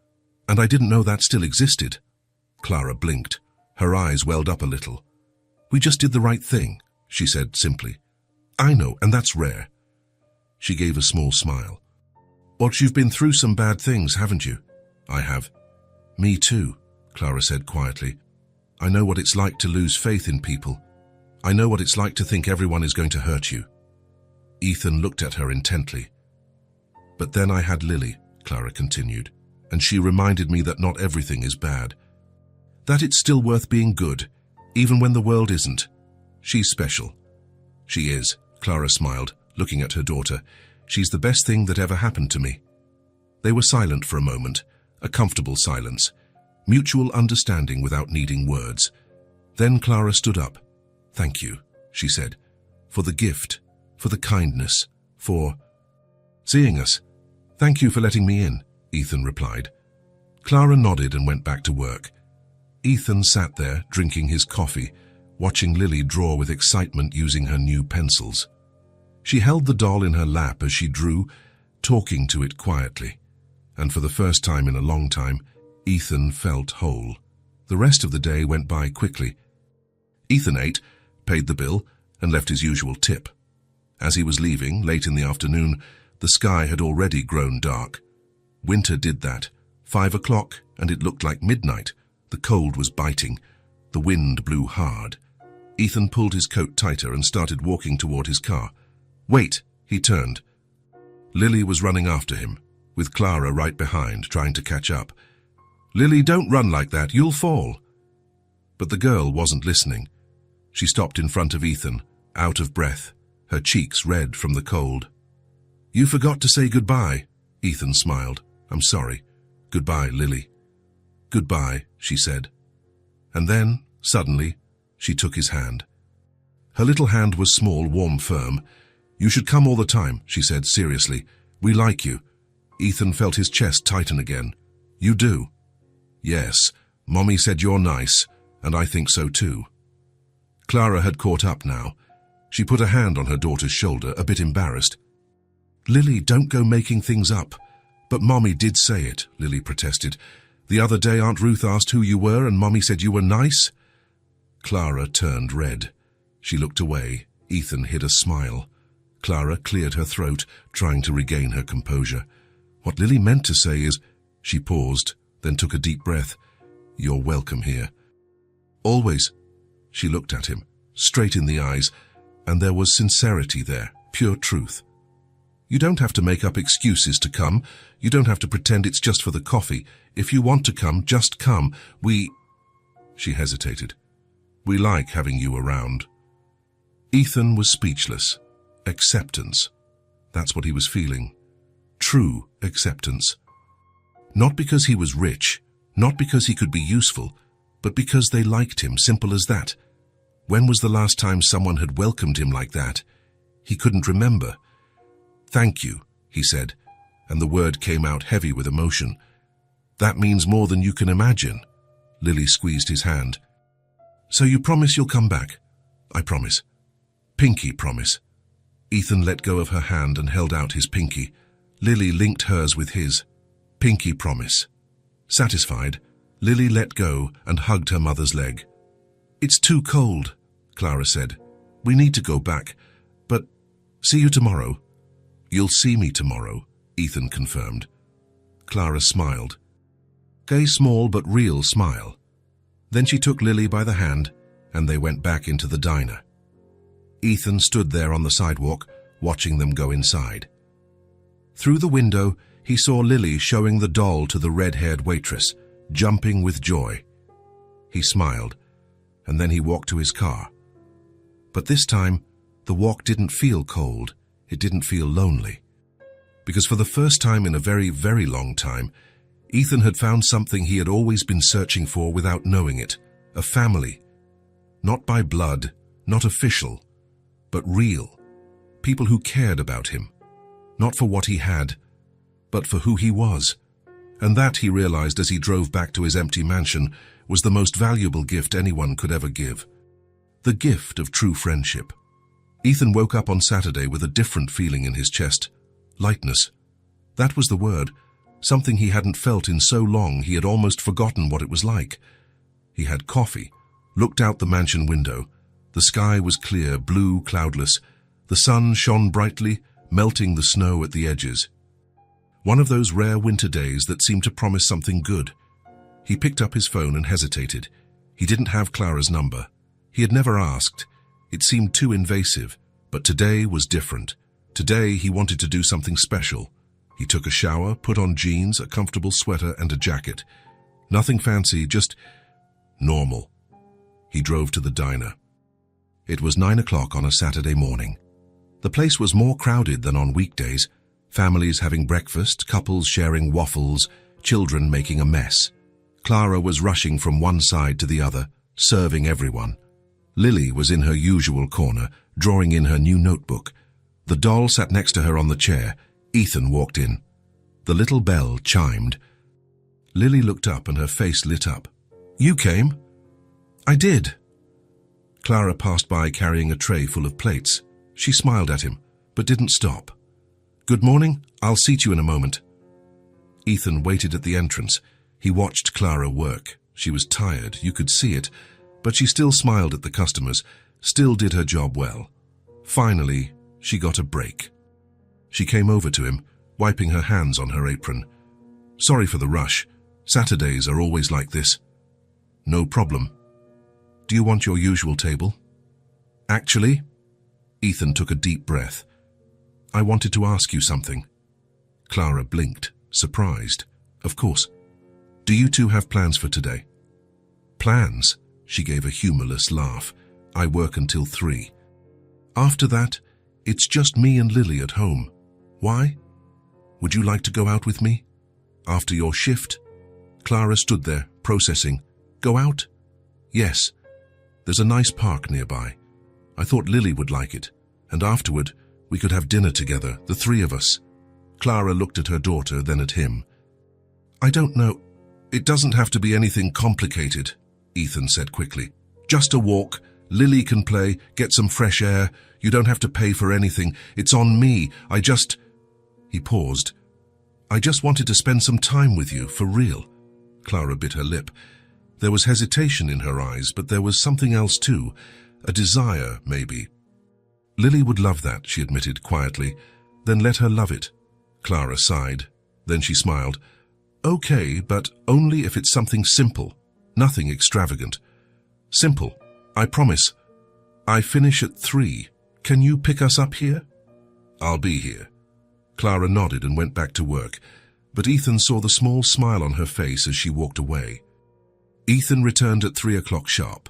and I didn't know that still existed. Clara blinked. Her eyes welled up a little. We just did the right thing, she said simply. I know, and that's rare. She gave a small smile. But you've been through some bad things, haven't you? I have. Me too, Clara said quietly. I know what it's like to lose faith in people. I know what it's like to think everyone is going to hurt you. Ethan looked at her intently. But then I had Lily, Clara continued, and she reminded me that not everything is bad. That it's still worth being good, even when the world isn't. She's special. She is, Clara smiled, looking at her daughter. "She's the best thing that ever happened to me." They were silent for a moment, a comfortable silence, mutual understanding without needing words. Then Clara stood up. "Thank you," she said, "for the gift, for the kindness, for seeing us." "Thank you for letting me in," Ethan replied. Clara nodded and went back to work. Ethan sat there, drinking his coffee, watching Lily draw with excitement using her new pencils. She held the doll in her lap as she drew, talking to it quietly. And for the first time in a long time, Ethan felt whole. The rest of the day went by quickly. Ethan ate, paid the bill, and left his usual tip. As he was leaving, late in the afternoon, the sky had already grown dark. Winter did that. 5 o'clock, and it looked like midnight. The cold was biting. The wind blew hard. Ethan pulled his coat tighter and started walking toward his car. "Wait," he turned. Lily was running after him, with Clara right behind, trying to catch up. "Lily, don't run like that, you'll fall." But the girl wasn't listening. She stopped in front of Ethan, out of breath, her cheeks red from the cold. "You forgot to say goodbye," Ethan smiled. "I'm sorry. Goodbye, Lily." "Goodbye," she said. And then, suddenly, she took his hand. Her little hand was small, warm, firm. "You should come all the time," she said seriously. "We like you." Ethan felt his chest tighten again. "You do?" "Yes, Mommy said you're nice, and I think so too." Clara had caught up now. She put a hand on her daughter's shoulder, a bit embarrassed. "Lily, don't go making things up." "But Mommy did say it," Lily protested. "The other day Aunt Ruth asked who you were and Mommy said you were nice." Clara turned red. She looked away. Ethan hid a smile. Clara cleared her throat, trying to regain her composure. "What Lily meant to say is—" She paused, then took a deep breath. "You're welcome here." "Always." She looked at him, straight in the eyes, and there was sincerity there, pure truth. "You don't have to make up excuses to come. You don't have to pretend it's just for the coffee. If you want to come, just come. She hesitated. "We like having you around." Ethan was speechless. Acceptance. That's what he was feeling. True acceptance. Not because he was rich, not because he could be useful, but because they liked him, simple as that. When was the last time someone had welcomed him like that? He couldn't remember. "Thank you," he said, and the word came out heavy with emotion. "That means more than you can imagine." Lily squeezed his hand. "So you promise you'll come back?" "I promise." "Pinky promise." Ethan let go of her hand and held out his pinky. Lily linked hers with his. "Pinky promise." Satisfied, Lily let go and hugged her mother's leg. "It's too cold," Clara said. "We need to go back. But see you tomorrow." "You'll see me tomorrow," Ethan confirmed. Clara smiled. A small but real smile. Then she took Lily by the hand, and they went back into the diner. Ethan stood there on the sidewalk, watching them go inside. Through the window, he saw Lily showing the doll to the red-haired waitress, jumping with joy. He smiled, and then he walked to his car. But this time, the walk didn't feel cold. It didn't feel lonely. Because for the first time in a very, very long time, Ethan had found something he had always been searching for without knowing it. A family. Not by blood, not official, but real. People who cared about him. Not for what he had, but for who he was. And that, he realized as he drove back to his empty mansion, was the most valuable gift anyone could ever give. The gift of true friendship. Ethan woke up on Saturday with a different feeling in his chest. Lightness. That was the word. Something he hadn't felt in so long he had almost forgotten what it was like. He had coffee, looked out the mansion window. The sky was clear, blue, cloudless. The sun shone brightly, melting the snow at the edges. One of those rare winter days that seemed to promise something good. He picked up his phone and hesitated. He didn't have Clara's number. He had never asked. It seemed too invasive, but today was different. Today he wanted to do something special. He took a shower, put on jeans, a comfortable sweater, and a jacket. Nothing fancy, just normal. He drove to the diner. It was 9 o'clock on a Saturday morning. The place was more crowded than on weekdays, families having breakfast, couples sharing waffles, children making a mess. Clara was rushing from one side to the other, serving everyone. Lily was in her usual corner, drawing in her new notebook. The doll sat next to her on the chair. Ethan walked in. The little bell chimed. Lily looked up and her face lit up. "You came?" "I did." Clara passed by carrying a tray full of plates. She smiled at him, but didn't stop. "Good morning. I'll seat you in a moment." Ethan waited at the entrance. He watched Clara work. She was tired, you could see it, but she still smiled at the customers, still did her job well. Finally, she got a break. She came over to him, wiping her hands on her apron. "Sorry for the rush. Saturdays are always like this." "No problem. Do you want your usual table?" "Actually," Ethan took a deep breath, "I wanted to ask you something." Clara blinked, surprised. "Of course. Do you two have plans for today?" "Plans?" She gave a humorless laugh. "I work until 3. After that, it's just me and Lily at home. Why? Would you like to go out with me? After your shift?" Clara stood there, processing. "Go out?" "Yes. There's a nice park nearby. I thought Lily would like it, and afterward, we could have dinner together, the 3 of us." Clara looked at her daughter, then at him. "I don't know. It doesn't have to be anything complicated," Ethan said quickly. "Just a walk. Lily can play, get some fresh air. You don't have to pay for anything. It's on me. He paused. "I just wanted to spend some time with you, for real." Clara bit her lip. There was hesitation in her eyes, but there was something else too. A desire, maybe. "Lily would love that," she admitted quietly. "Then let her love it." Clara sighed. Then she smiled. "Okay, but only if it's something simple. Nothing extravagant. Simple. I promise. I finish at 3. Can you pick us up here?" "I'll be here." Clara nodded and went back to work, but Ethan saw the small smile on her face as she walked away. Ethan returned at 3 o'clock sharp.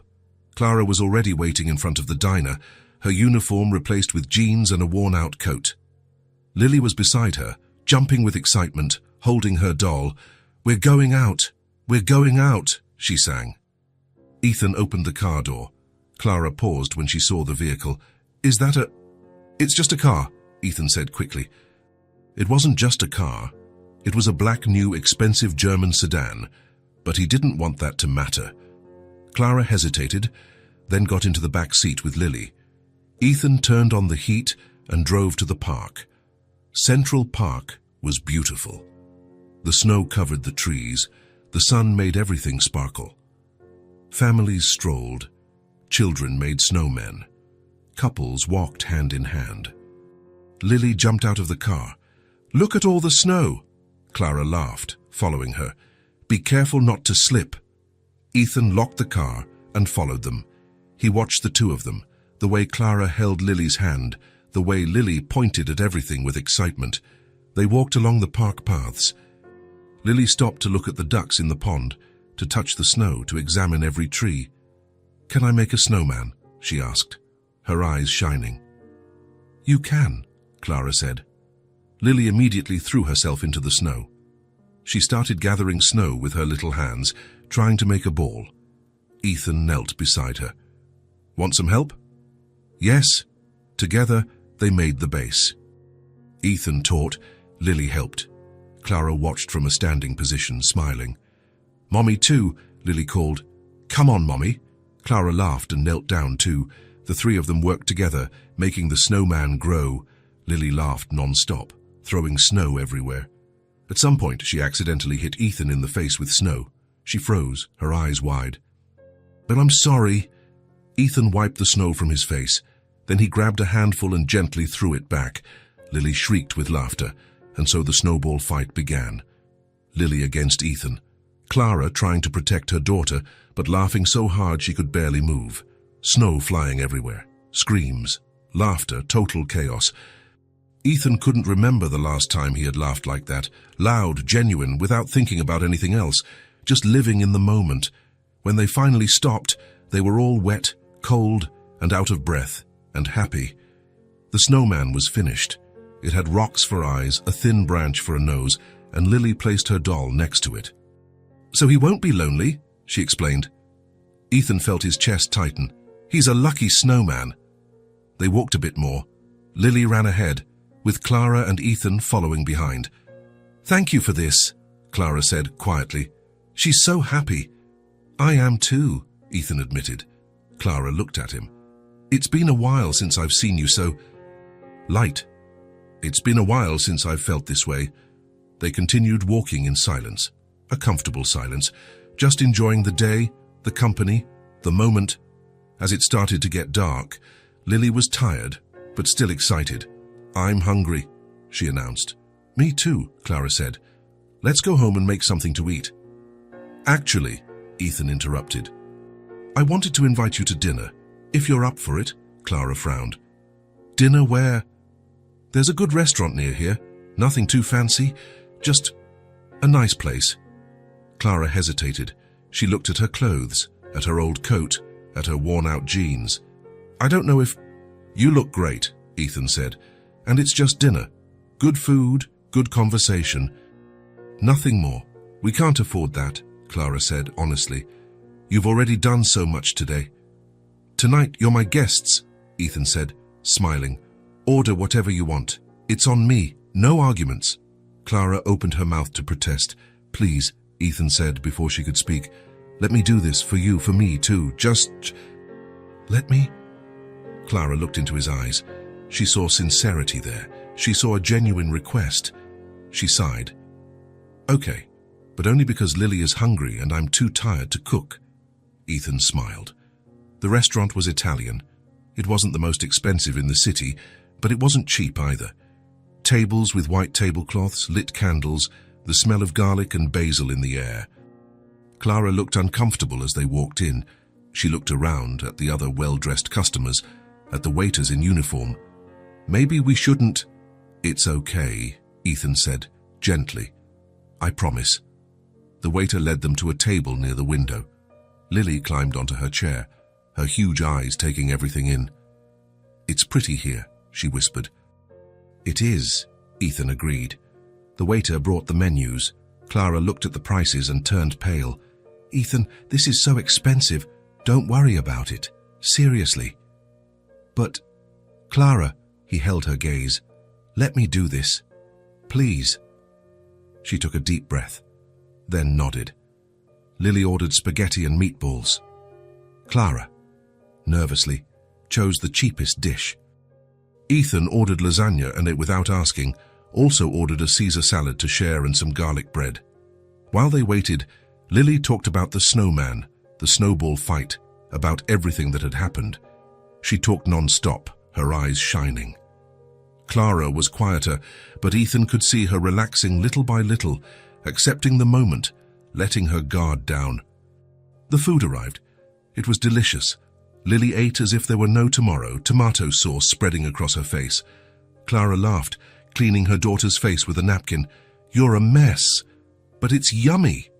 Clara was already waiting in front of the diner, her uniform replaced with jeans and a worn-out coat. Lily was beside her, jumping with excitement, holding her doll. "We're going out! We're going out!" she sang. Ethan opened the car door. Clara paused when she saw the vehicle. "Is that a—" "It's just a car," Ethan said quickly. It wasn't just a car. It was a black, new, expensive German sedan, but he didn't want that to matter. Clara hesitated, then got into the back seat with Lily. Ethan turned on the heat and drove to the park. Central Park was beautiful. The snow covered the trees. The sun made everything sparkle. Families strolled. Children made snowmen. Couples walked hand in hand. Lily jumped out of the car. "Look at all the snow!" Clara laughed, following her. "Be careful not to slip." Ethan locked the car and followed them. He watched the 2 of them, the way Clara held Lily's hand, the way Lily pointed at everything with excitement. They walked along the park paths. Lily stopped to look at the ducks in the pond, to touch the snow, to examine every tree. "Can I make a snowman?" she asked, her eyes shining. "You can," Clara said. Lily immediately threw herself into the snow. She started gathering snow with her little hands, trying to make a ball. Ethan knelt beside her. "Want some help?" "Yes." Together, they made the base. Ethan taught, Lily helped. Clara watched from a standing position, smiling. "Mommy too," Lily called. "Come on, Mommy." Clara laughed and knelt down too. The 3 of them worked together, making the snowman grow. Lily laughed non-stop, throwing snow everywhere. At some point, she accidentally hit Ethan in the face with snow. She froze, her eyes wide. "But I'm sorry." Ethan wiped the snow from his face. Then he grabbed a handful and gently threw it back. Lily shrieked with laughter, and so the snowball fight began. Lily against Ethan. Clara trying to protect her daughter, but laughing so hard she could barely move. Snow flying everywhere. Screams. Laughter. Total chaos. Ethan couldn't remember the last time he had laughed like that. Loud, genuine, without thinking about anything else. Just living in the moment. When they finally stopped, they were all wet, cold, and out of breath, and happy. The snowman was finished. It had rocks for eyes, a thin branch for a nose, and Lily placed her doll next to it. "So he won't be lonely," she explained. Ethan felt his chest tighten. "He's a lucky snowman." They walked a bit more. Lily ran ahead, with Clara and Ethan following behind. "Thank you for this," Clara said quietly. "She's so happy." "I am too," Ethan admitted. Clara looked at him. "It's been a while since I've seen you so light. It's been a while since I've felt this way." They continued walking in silence, a comfortable silence, just enjoying the day, the company, the moment. As it started to get dark, Lily was tired, but still excited. "I'm hungry," she announced. "Me too," Clara said. "Let's go home and make something to eat." "Actually," Ethan interrupted, "I wanted to invite you to dinner, if you're up for it." Clara frowned. "Dinner where?" "There's a good restaurant near here. Nothing too fancy, just a nice place." Clara hesitated. She looked at her clothes, at her old coat, at her worn-out jeans. "I don't know if—" "You look great," Ethan said. "And it's just dinner. Good food, good conversation. Nothing more." "We can't afford that," Clara said honestly. "You've already done so much today." "Tonight you're my guests," Ethan said, smiling. "Order whatever you want. It's on me. No arguments." Clara opened her mouth to protest. "Please," Ethan said before she could speak. "Let me do this for you, for me too. Just let me." Clara looked into his eyes. She saw sincerity there. She saw a genuine request. She sighed. "Okay, but only because Lily is hungry and I'm too tired to cook." Ethan smiled. The restaurant was Italian. It wasn't the most expensive in the city, but it wasn't cheap either. Tables with white tablecloths, lit candles, the smell of garlic and basil in the air. Clara looked uncomfortable as they walked in. She looked around at the other well-dressed customers, at the waiters in uniform. "Maybe we shouldn't—" "It's okay," Ethan said, gently. "I promise." The waiter led them to a table near the window. Lily climbed onto her chair, her huge eyes taking everything in. "It's pretty here," she whispered. "It is," Ethan agreed. The waiter brought the menus. Clara looked at the prices and turned pale. "Ethan, this is so expensive. Don't worry about it. Seriously." "But, Clara," he held her gaze, "let me do this. Please." She took a deep breath, then nodded. Lily ordered spaghetti and meatballs. Clara, nervously, chose the cheapest dish. Ethan ordered lasagna and ate without asking, also ordered a Caesar salad to share and some garlic bread. While they waited, Lily talked about the snowman, the snowball fight, about everything that had happened. She talked non-stop, her eyes shining. Clara was quieter, but Ethan could see her relaxing little by little, accepting the moment, letting her guard down. The food arrived. It was delicious. Lily ate as if there were no tomorrow, tomato sauce spreading across her face. Clara laughed, cleaning her daughter's face with a napkin. "You're a mess, but it's yummy."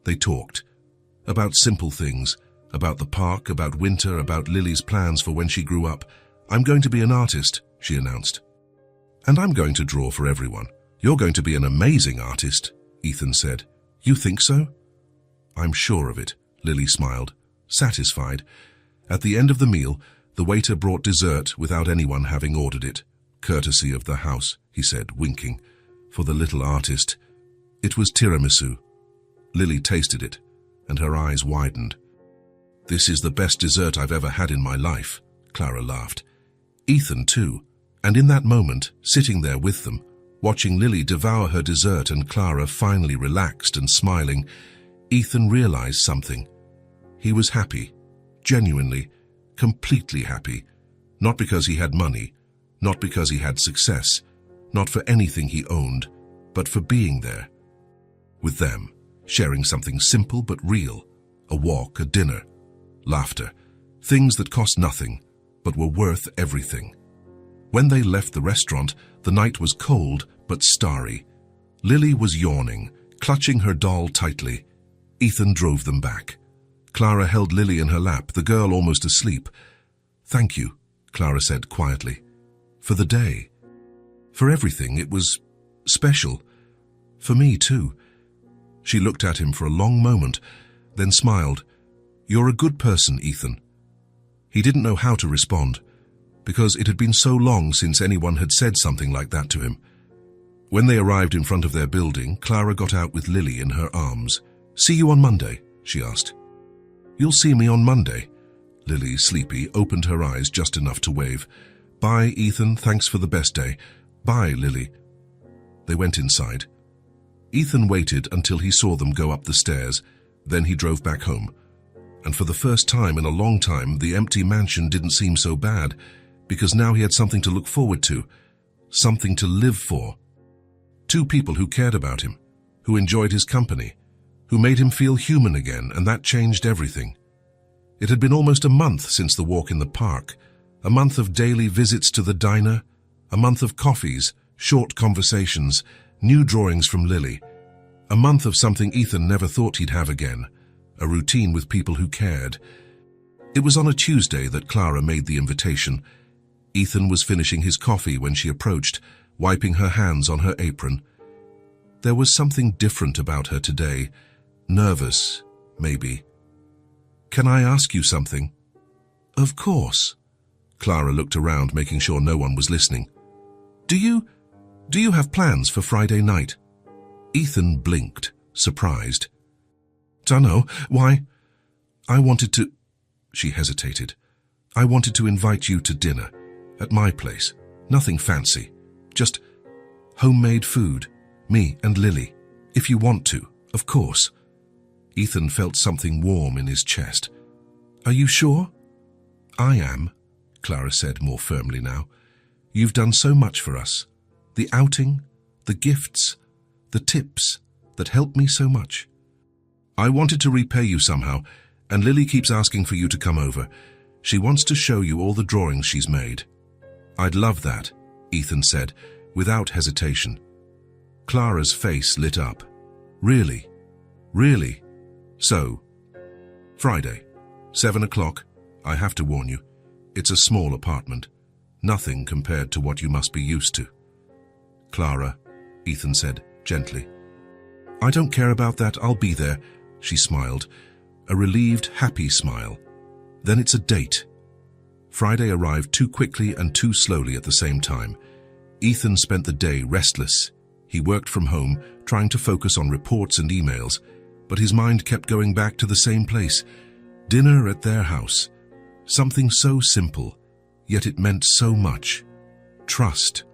They talked about simple things, about the park, about winter, about Lily's plans for when she grew up. "I'm going to be an artist," she announced. "And I'm going to draw for everyone." "You're going to be an amazing artist," Ethan said. "You think so?" "I'm sure of it," Lily smiled, satisfied. At the end of the meal, the waiter brought dessert without anyone having ordered it. "Courtesy of the house," he said, winking. "For the little artist." It was tiramisu. Lily tasted it, and her eyes widened. "This is the best dessert I've ever had in my life," Clara laughed. Ethan too, and in that moment, sitting there with them, watching Lily devour her dessert and Clara finally relaxed and smiling, Ethan realized something. He was happy, genuinely, completely happy, not because he had money, not because he had success, not for anything he owned, but for being there. With them, sharing something simple but real, a walk, a dinner, laughter, things that cost nothing, but were worth everything. When they left the restaurant, the night was cold but starry. Lily was yawning, clutching her doll tightly. Ethan drove them back. Clara held Lily in her lap, the girl almost asleep. "Thank you," Clara said quietly. For the day. For everything. It was special. For me, too. She looked at him for a long moment, then smiled. "You're a good person, Ethan." He didn't know how to respond, because it had been so long since anyone had said something like that to him. When they arrived in front of their building, Clara got out with Lily in her arms. "See you on Monday?" she asked. "You'll see me on Monday." Lily, sleepy, opened her eyes just enough to wave. "Bye, Ethan. Thanks for the best day." "Bye, Lily." They went inside. Ethan waited until he saw them go up the stairs. Then he drove back home. And for the first time in a long time, the empty mansion didn't seem so bad, because now he had something to look forward to, something to live for. Two people who cared about him, who enjoyed his company, who made him feel human again, and that changed everything. It had been almost a month since the walk in the park, a month of daily visits to the diner, a month of coffees, short conversations, new drawings from Lily, a month of something Ethan never thought he'd have again, a routine with people who cared. It was on a Tuesday that Clara made the invitation. Ethan was finishing his coffee when she approached, wiping her hands on her apron. There was something different about her today. Nervous, maybe. "Can I ask you something?" "Of course." Clara looked around, making sure no one was listening. Do you have plans for Friday night?" Ethan blinked, surprised. "Dunno. Why?" "I wanted to—" She hesitated. "I wanted to invite you to dinner, at my place. Nothing fancy. Just homemade food. Me and Lily. If you want to, of course." Ethan felt something warm in his chest. "Are you sure?" "I am," Clara said more firmly now. "You've done so much for us. The outing, the gifts, the tips that helped me so much. I wanted to repay you somehow, and Lily keeps asking for you to come over. She wants to show you all the drawings she's made." "I'd love that," Ethan said, without hesitation. Clara's face lit up. "Really? Really? So, Friday, 7 o'clock. I have to warn you, it's a small apartment. Nothing compared to what you must be used to." "Clara," Ethan said, gently. "I don't care about that. I'll be there," she smiled, a relieved, happy smile. "Then it's a date." Friday arrived too quickly and too slowly at the same time. Ethan spent the day restless. He worked from home, trying to focus on reports and emails, but his mind kept going back to the same place. Dinner at their house. Something so simple, yet it meant so much. Trust.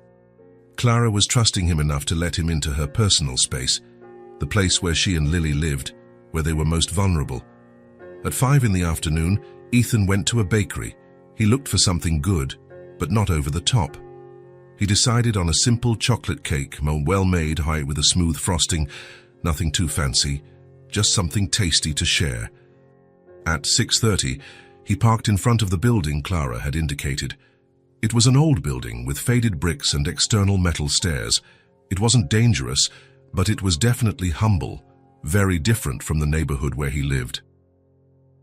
Clara was trusting him enough to let him into her personal space, the place where she and Lily lived, where they were most vulnerable. At 5 in the afternoon, Ethan went to a bakery. He looked for something good, but not over the top. He decided on a simple chocolate cake, well-made, high with a smooth frosting, nothing too fancy, just something tasty to share. At 6:30, he parked in front of the building Clara had indicated. It was an old building with faded bricks and external metal stairs. It wasn't dangerous, but it was definitely humble, very different from the neighborhood where he lived.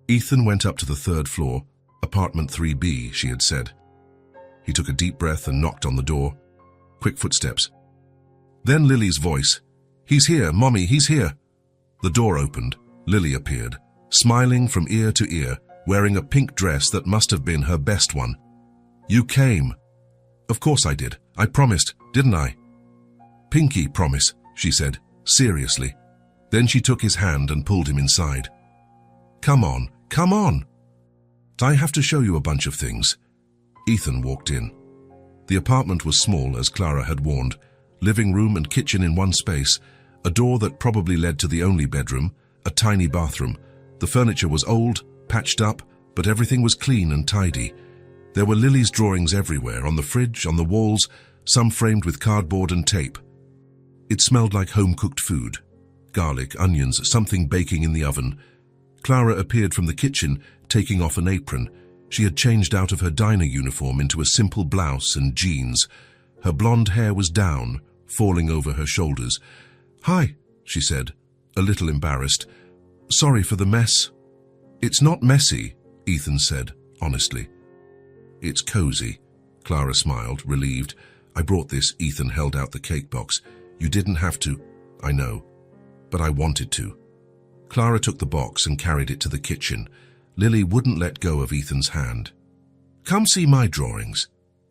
Ethan went up to the 3rd floor, apartment 3B, she had said. He took a deep breath and knocked on the door. Quick footsteps. Then Lily's voice. "He's here, Mommy, he's here." The door opened. Lily appeared, smiling from ear to ear, wearing a pink dress that must have been her best one. "You came." "Of course I did. I promised, didn't I?" "Pinky promise," she said, seriously. Then she took his hand and pulled him inside. Come on, come on." "I have to show you a bunch of things." Ethan walked in. The apartment was small, as Clara had warned. Living room and kitchen in one space, a door that probably led to the only bedroom, a tiny bathroom. The furniture was old, patched up, but everything was clean and tidy. There were Lily's drawings everywhere, on the fridge, on the walls, some framed with cardboard and tape. It smelled like home-cooked food. Garlic, onions, something baking in the oven. Clara appeared from the kitchen, taking off an apron. She had changed out of her diner uniform into a simple blouse and jeans. Her blonde hair was down, falling over her shoulders. "Hi," she said, a little embarrassed. "Sorry for the mess." "It's not messy," Ethan said, honestly. "It's cozy," Clara smiled, relieved. I brought this. Ethan held out the cake box. You didn't have to. I know. But I wanted to. Clara took the box and carried it to the kitchen. Lily wouldn't let go of Ethan's hand. Come see my drawings.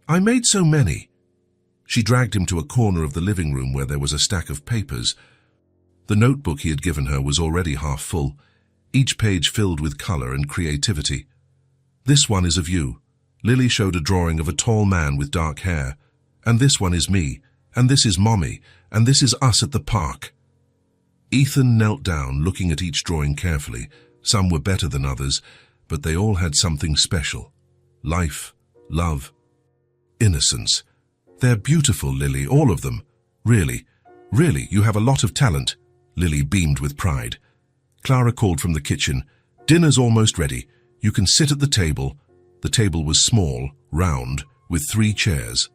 I made so many. She dragged him to a corner of the living room where there was a stack of papers. The notebook he had given her was already half full, each page filled with color and creativity. This one is of you. Lily showed a drawing of a tall man with dark hair. And this one is me. And this is Mommy. And this is us at the park. Ethan knelt down, looking at each drawing carefully. Some were better than others, but they all had something special. Life, love, innocence. They're beautiful, Lily, all of them. Really, you have a lot of talent. Lily beamed with pride. Clara called from the kitchen. Dinner's almost ready. You can sit at the table. The table was small, round, with 3 chairs.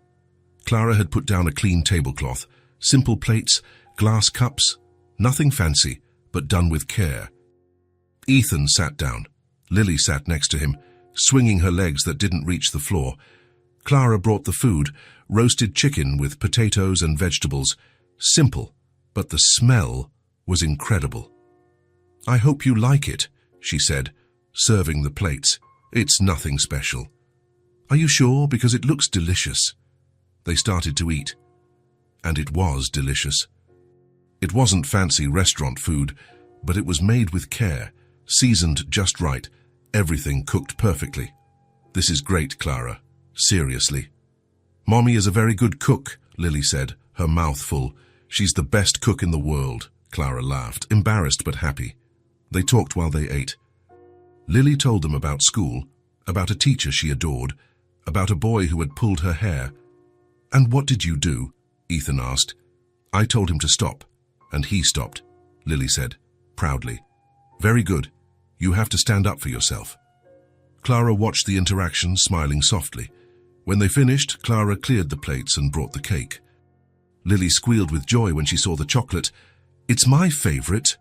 Clara had put down a clean tablecloth, simple plates, glass cups, nothing fancy, but done with care. Ethan sat down. Lily sat next to him, swinging her legs that didn't reach the floor. Clara brought the food, roasted chicken with potatoes and vegetables. Simple, but the smell was incredible. I hope you like it, she said, serving the plates. It's nothing special. Are you sure? Because it looks delicious. They started to eat. And it was delicious. It wasn't fancy restaurant food, but it was made with care, seasoned just right, everything cooked perfectly. This is great, Clara. Seriously. Mommy is a very good cook, Lily said, her mouth full. She's the best cook in the world, Clara laughed, embarrassed but happy. They talked while they ate. Lily told them about school, about a teacher she adored, about a boy who had pulled her hair. And what did you do? Ethan asked. I told him to stop, and he stopped, Lily said, proudly. Very good. You have to stand up for yourself. Clara watched the interaction, smiling softly. When they finished, Clara cleared the plates and brought the cake. Lily squealed with joy when she saw the chocolate. It's my favorite.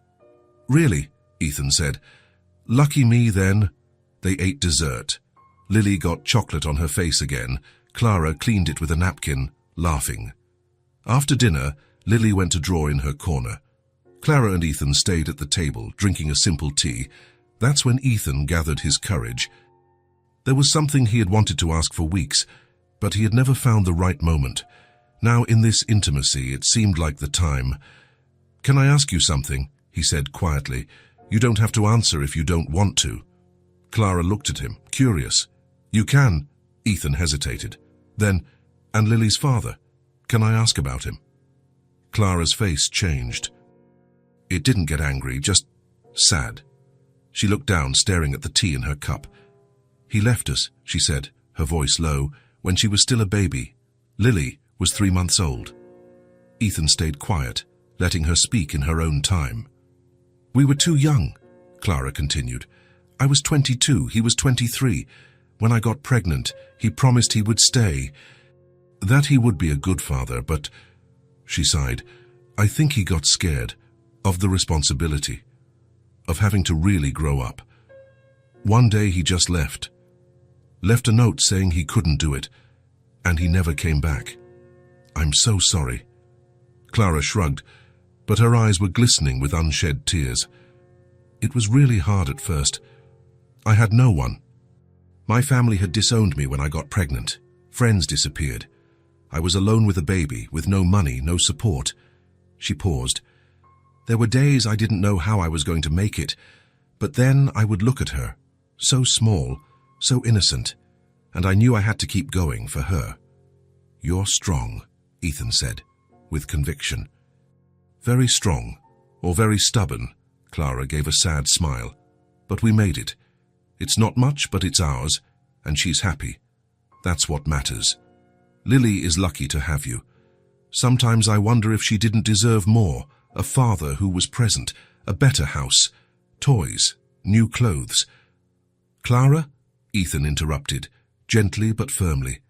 Really, Ethan said. Lucky me, then. They ate dessert. Lily got chocolate on her face again. Clara cleaned it with a napkin, laughing. After dinner, Lily went to draw in her corner. Clara and Ethan stayed at the table, drinking a simple tea. That's when Ethan gathered his courage. There was something he had wanted to ask for weeks, but he had never found the right moment. Now, in this intimacy, it seemed like the time. Can I ask you something? He said quietly. You don't have to answer if you don't want to. Clara looked at him, curious. You can. Ethan hesitated. Then, and Lily's father. Can I ask about him? Clara's face changed. It didn't get angry, just sad. She looked down, staring at the tea in her cup. He left us, she said, her voice low, when she was still a baby. Lily was 3 months old. Ethan stayed quiet, letting her speak in her own time. We were too young, Clara continued. I was 22, he was 23. When I got pregnant, he promised he would stay. That he would be a good father, but, she sighed, I think he got scared of the responsibility, of having to really grow up. One day he just left a note saying he couldn't do it, and he never came back. I'm so sorry. Clara shrugged, but her eyes were glistening with unshed tears. It was really hard at first. I had no one. My family had disowned me when I got pregnant. Friends disappeared. I was alone with a baby, with no money, no support. She paused. There were days I didn't know how I was going to make it, but then I would look at her, so small, so innocent, and I knew I had to keep going for her. You're strong, Ethan said, with conviction. Very strong, or very stubborn, Clara gave a sad smile. But we made it. It's not much, but it's ours, and she's happy. That's what matters. Lily is lucky to have you. Sometimes I wonder if she didn't deserve more, a father who was present, a better house, toys, new clothes. Clara? Ethan interrupted, gently but firmly.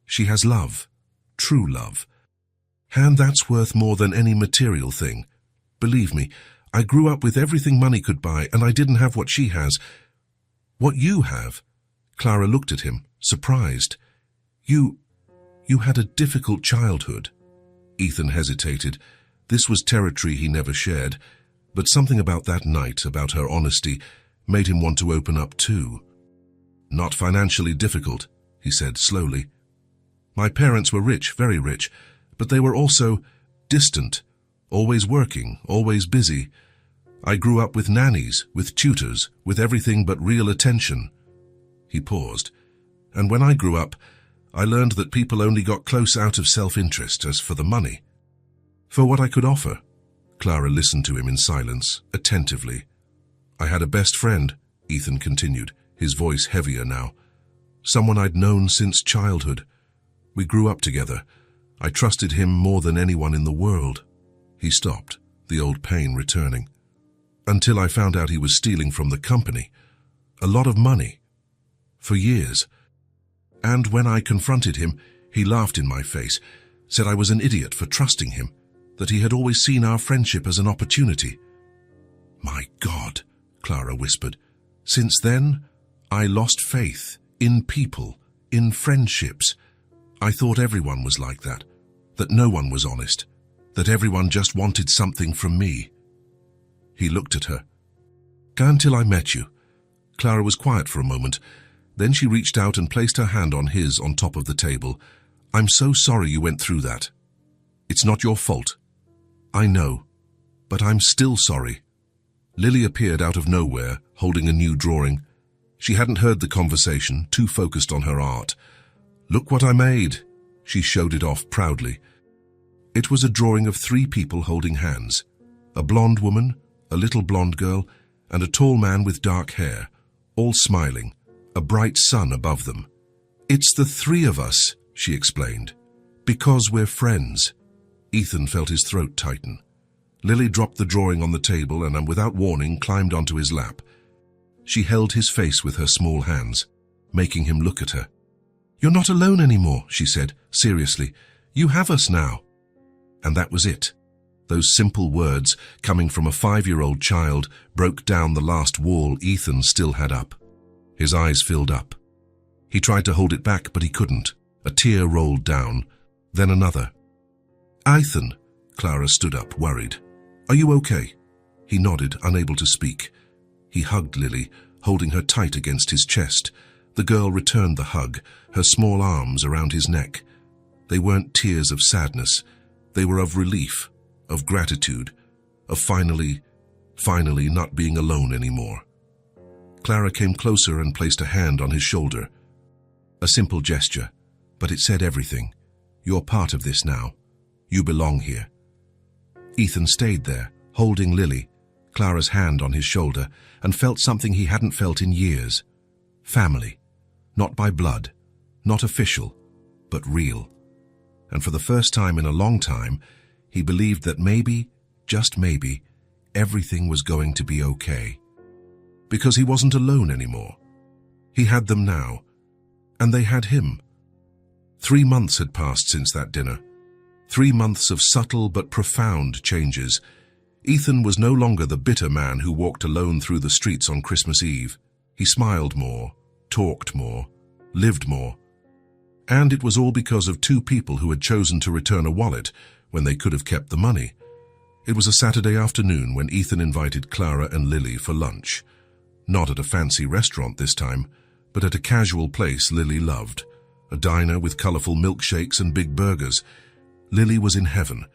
She has love, true love. And that's worth more than any material thing. Believe me, I grew up with everything money could buy, and I didn't have what she has. What you have? Clara looked at him, surprised. You You had a difficult childhood. Ethan hesitated. This was territory he never shared, but something about that night, about her honesty, made him want to open up too. Not financially difficult, he said slowly. My parents were rich, very rich, but they were also distant, always working, always busy. I grew up with nannies, with tutors, with everything but real attention. He paused. And when I grew up, I learned that people only got close out of self-interest as for the money. For what I could offer. Clara listened to him in silence, attentively. I had a best friend, Ethan continued, his voice heavier now. Someone I'd known since childhood. We grew up together. I trusted him more than anyone in the world. He stopped, the old pain returning. Until I found out he was stealing from the company. A lot of money. For years. And when I confronted him, he laughed in my face, said I was an idiot for trusting him, that he had always seen our friendship as an opportunity. My God, Clara whispered. Since then, I lost faith in people, in friendships. I thought everyone was like that no one was honest, that everyone just wanted something from me. He looked at her. Until I met you. Clara was quiet for a moment. Then she reached out and placed her hand on his on top of the table. I'm so sorry you went through that. It's not your fault. I know, but I'm still sorry. Lily appeared out of nowhere, holding a new drawing. She hadn't heard the conversation, too focused on her art. Look what I made. She showed it off proudly. It was a drawing of 3 people holding hands. A blonde woman, a little blonde girl, and a tall man with dark hair, all smiling, a bright sun above them. It's the 3 of us, she explained. Because we're friends. Ethan felt his throat tighten. Lily dropped the drawing on the table and, without warning, climbed onto his lap. She held his face with her small hands, making him look at her. You're not alone anymore, she said, seriously. You have us now. And that was it. Those simple words, coming from a 5-year-old child, broke down the last wall Ethan still had up. His eyes filled up. He tried to hold it back, but he couldn't. A tear rolled down, then another. Ethan, Clara stood up, worried. Are you okay? He nodded, unable to speak. He hugged Lily, holding her tight against his chest. The girl returned the hug, her small arms around his neck. They weren't tears of sadness. They were of relief, of gratitude, of finally not being alone anymore. Clara came closer and placed a hand on his shoulder. A simple gesture, but it said everything. You're part of this now. You belong here. Ethan stayed there, holding Lily, Clara's hand on his shoulder, and felt something he hadn't felt in years. Family. Not by blood, not official, but real. And for the first time in a long time, he believed that maybe, just maybe, everything was going to be okay. Because he wasn't alone anymore. He had them now, and they had him. 3 months had passed since that dinner. 3 months of subtle but profound changes. Ethan was no longer the bitter man who walked alone through the streets on Christmas Eve. He smiled more, talked more, lived more. And it was all because of 2 people who had chosen to return a wallet when they could have kept the money. It was a Saturday afternoon when Ethan invited Clara and Lily for lunch. Not at a fancy restaurant this time, but at a casual place Lily loved. A diner with colorful milkshakes and big burgers. Lily was in heaven,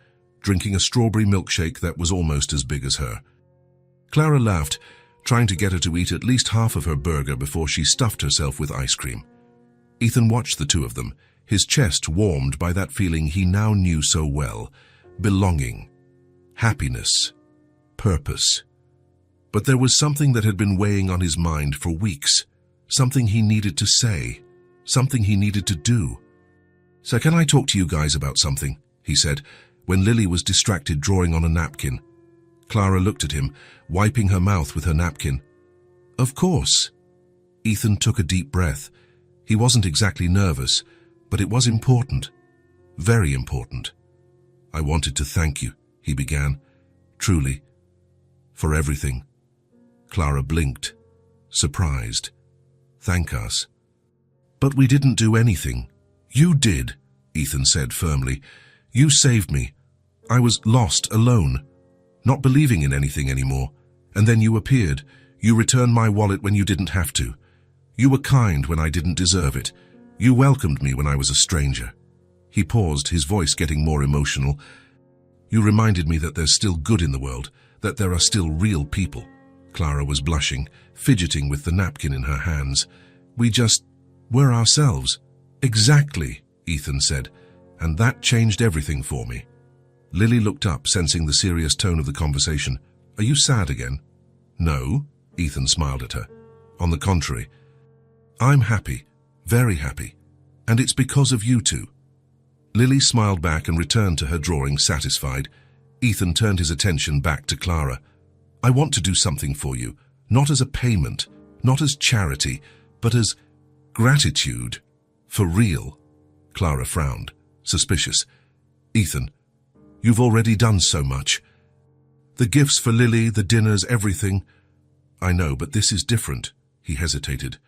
drinking a strawberry milkshake that was almost as big as her. Clara laughed, trying to get her to eat at least half of her burger before she stuffed herself with ice cream. Ethan watched the 2 of them, his chest warmed by that feeling he now knew so well. Belonging, happiness, purpose. But there was something that had been weighing on his mind for weeks, something he needed to say, something he needed to do. So can I talk to you guys about something? He said, when Lily was distracted drawing on a napkin. Clara looked at him, wiping her mouth with her napkin. Of course. Ethan took a deep breath. He wasn't exactly nervous, but it was important. Very important. I wanted to thank you, he began. Truly. For everything. Clara blinked, surprised. Thank us. But we didn't do anything. You did. Ethan said firmly. You saved me. I was lost, alone, not believing in anything anymore. And then you appeared. You returned my wallet when you didn't have to. You were kind when I didn't deserve it. You welcomed me when I was a stranger. He paused, his voice getting more emotional. You reminded me that there's still good in the world, that there are still real people. Clara was blushing, fidgeting with the napkin in her hands. We just were ourselves. Exactly, Ethan said, and that changed everything for me. Lily looked up, sensing the serious tone of the conversation. Are you sad again? No, Ethan smiled at her. On the contrary, I'm happy, very happy, and it's because of you two. Lily smiled back and returned to her drawing, satisfied. Ethan turned his attention back to Clara. I want to do something for you, not as a payment, not as charity, but as gratitude. For real. Clara frowned, suspicious. Ethan, you've already done so much. The gifts for Lily, the dinners, everything. I know, but this is different. He hesitated.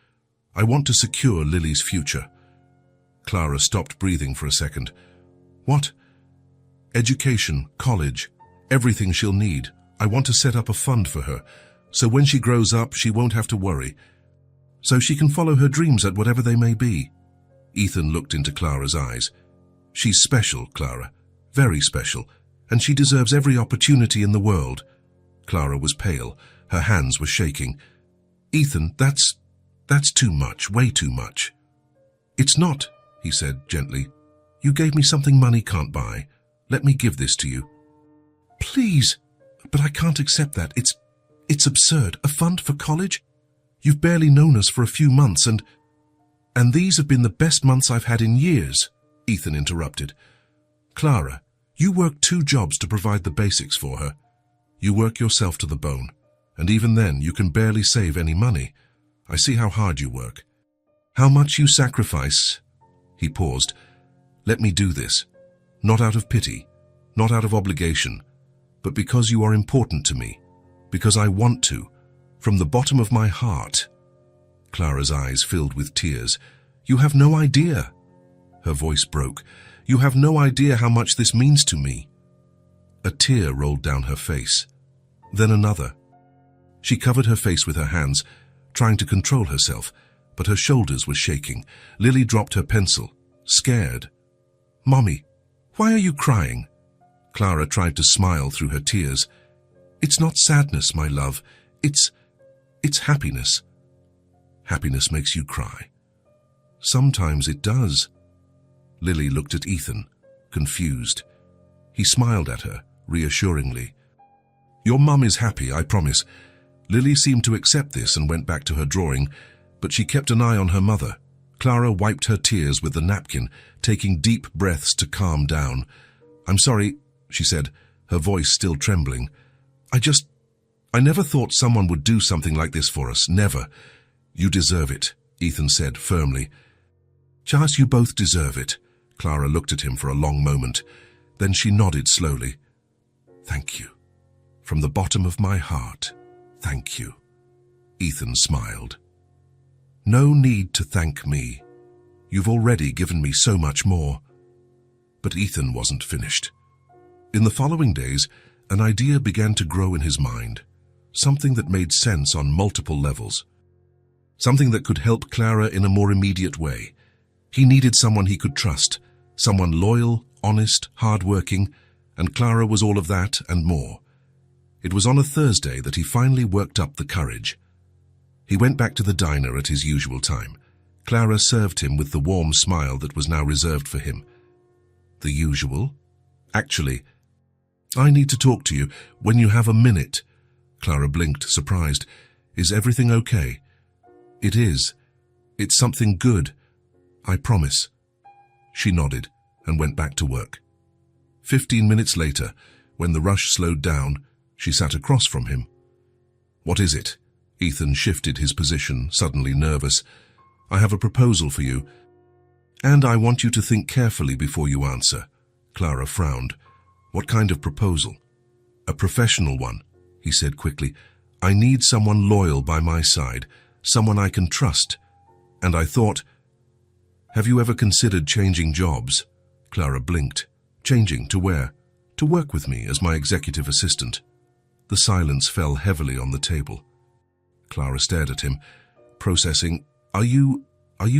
I want to secure Lily's future. Clara stopped breathing for a second. What? Education, college, everything she'll need. I want to set up a fund for her, so when she grows up, she won't have to worry. So she can follow her dreams at whatever they may be. Ethan looked into Clara's eyes. She's special, Clara, very special, and she deserves every opportunity in the world. Clara was pale. Her hands were shaking. Ethan, that's too much, way too much. It's not, he said gently. You gave me something money can't buy. Let me give this to you. Please, but I can't accept that. It's absurd. A fund for college? You've barely known us for a few months and these have been the best months I've had in years, Ethan interrupted. Clara, you work 2 jobs to provide the basics for her. You work yourself to the bone, and even then you can barely save any money. I see how hard you work. How much you sacrifice. He paused. Let me do this. Not out of pity, not out of obligation, but because you are important to me, because I want to, from the bottom of my heart. Clara's eyes filled with tears. You have no idea. Her voice broke. You have no idea how much this means to me. A tear rolled down her face. Then another. She covered her face with her hands, trying to control herself, but her shoulders were shaking. Lily dropped her pencil, scared. Mommy, why are you crying? Clara tried to smile through her tears. It's not sadness, my love. It's happiness. Happiness makes you cry. Sometimes it does. Lily looked at Ethan, confused. He smiled at her, reassuringly. Your mum is happy, I promise. Lily seemed to accept this and went back to her drawing, but she kept an eye on her mother. Clara wiped her tears with the napkin, taking deep breaths to calm down. I'm sorry, she said, her voice still trembling. I never thought someone would do something like this for us, never. You deserve it, Ethan said firmly. Charles, you both deserve it. Clara looked at him for a long moment. Then she nodded slowly. Thank you. From the bottom of my heart, thank you. Ethan smiled. No need to thank me. You've already given me so much more. But Ethan wasn't finished. In the following days, an idea began to grow in his mind, something that made sense on multiple levels, something that could help Clara in a more immediate way. He needed someone he could trust, someone loyal, honest, hard-working, and Clara was all of that and more. It was on a Thursday that he finally worked up the courage. He went back to the diner at his usual time. Clara served him with the warm smile that was now reserved for him. The usual? Actually, I need to talk to you when you have a minute. Clara blinked, surprised. Is everything okay? It is. It's something good. I promise. She nodded and went back to work. 15 minutes later, when the rush slowed down, she sat across from him. What is it? Ethan shifted his position, suddenly nervous. I have a proposal for you, and I want you to think carefully before you answer. Clara frowned. What kind of proposal? A professional one, he said quickly. I need someone loyal by my side, someone I can trust. And I thought, have you ever considered changing jobs? Clara blinked. Changing to where? To work with me as my executive assistant. The silence fell heavily on the table. Clara stared at him, processing, Are you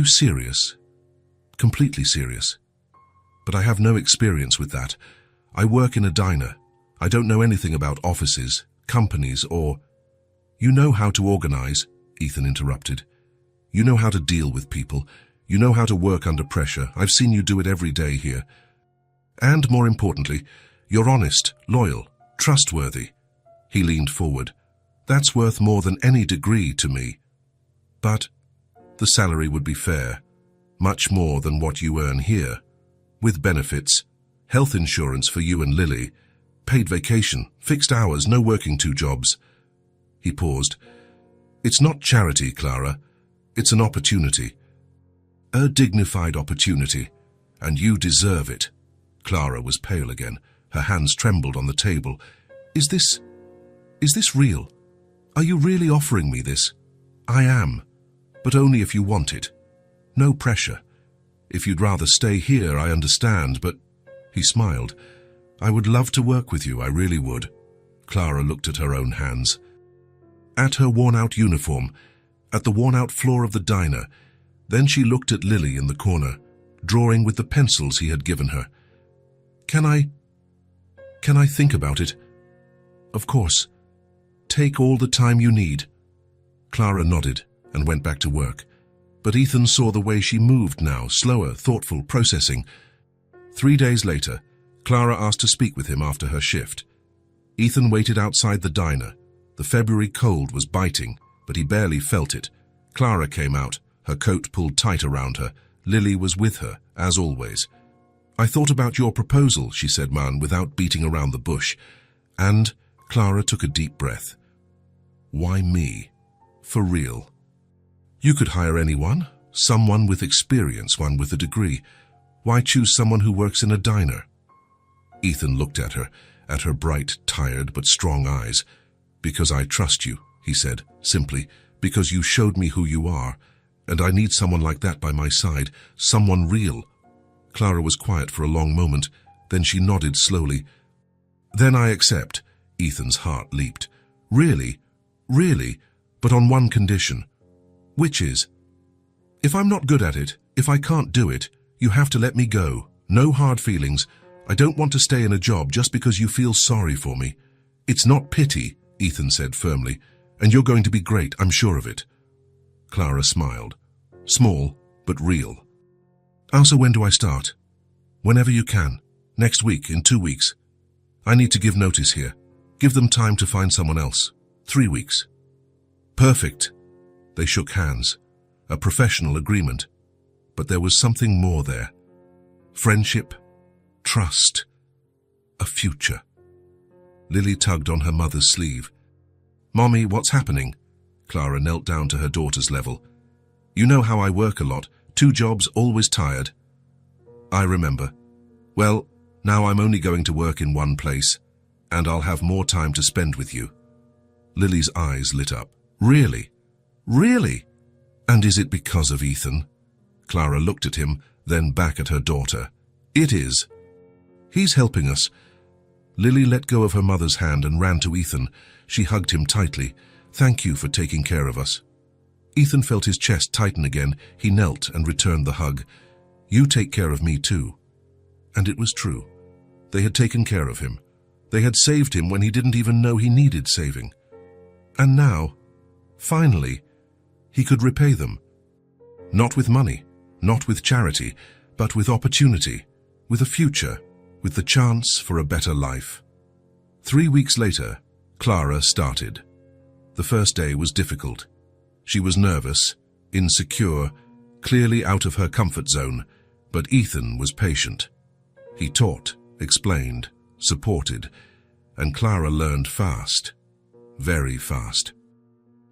serious? Completely serious. But I have no experience with that. I work in a diner. I don't know anything about offices, companies, or... You know how to organize, Ethan interrupted. You know how to deal with people. You know how to work under pressure. I've seen you do it every day here. And more importantly, you're honest, loyal, trustworthy. He leaned forward. That's worth more than any degree to me. But the salary would be fair. Much more than what you earn here. With benefits, health insurance for you and Lily, paid vacation, fixed hours, no working two jobs. He paused. It's not charity, Clara. It's an opportunity. A dignified opportunity. And you deserve it. Clara was pale again. Her hands trembled on the table. Is this real? Are you really offering me this? I am. But only if you want it. No pressure. If you'd rather stay here, I understand, but... He smiled. I would love to work with you, I really would. Clara looked at her own hands. At her worn-out uniform, at the worn-out floor of the diner. Then she looked at Lily in the corner, drawing with the pencils he had given her. Can I think about it? Of course. Take all the time you need. Clara nodded and went back to work. But Ethan saw the way she moved now, slower, thoughtful, processing. 3 days later, Clara asked to speak with him after her shift. Ethan waited outside the diner. The February cold was biting, but he barely felt it. Clara came out, her coat pulled tight around her. Lily was with her, as always. I thought about your proposal, she said, without beating around the bush. And Clara took a deep breath. Why me? For real. You could hire anyone, someone with experience, one with a degree. Why choose someone who works in a diner? Ethan looked at her bright, tired but strong eyes. Because I trust you, he said, simply, because you showed me who you are, and I need someone like that by my side, someone real. Clara was quiet for a long moment, then she nodded slowly. Then I accept. Ethan's heart leaped. Really? Really? But on one condition. Which is? If I'm not good at it, if I can't do it, you have to let me go. No hard feelings. I don't want to stay in a job just because you feel sorry for me. It's not pity, Ethan said firmly, and you're going to be great, I'm sure of it. Clara smiled. Small, but real. So when do I start? Whenever you can. Next week, in 2 weeks. I need to give notice here. Give them time to find someone else. 3 weeks. Perfect. They shook hands. A professional agreement. But there was something more there. Friendship. Trust. A future. Lily tugged on her mother's sleeve. Mommy, what's happening? Clara knelt down to her daughter's level. You know how I work a lot. 2 jobs, always tired. I remember. Well, now I'm only going to work in one place, and I'll have more time to spend with you. Lily's eyes lit up. Really? Really? And is it because of Ethan? Clara looked at him, then back at her daughter. It is. He's helping us. Lily let go of her mother's hand and ran to Ethan. She hugged him tightly. Thank you for taking care of us. Ethan felt his chest tighten again. He knelt and returned the hug. You take care of me too. And it was true. They had taken care of him. They had saved him when he didn't even know he needed saving. And now, finally, he could repay them. Not with money, not with charity, but with opportunity, with a future, with the chance for a better life. 3 weeks later, Clara started. The first day was difficult. She was nervous, insecure, clearly out of her comfort zone, but Ethan was patient. He taught, explained, supported, and Clara learned fast, very fast.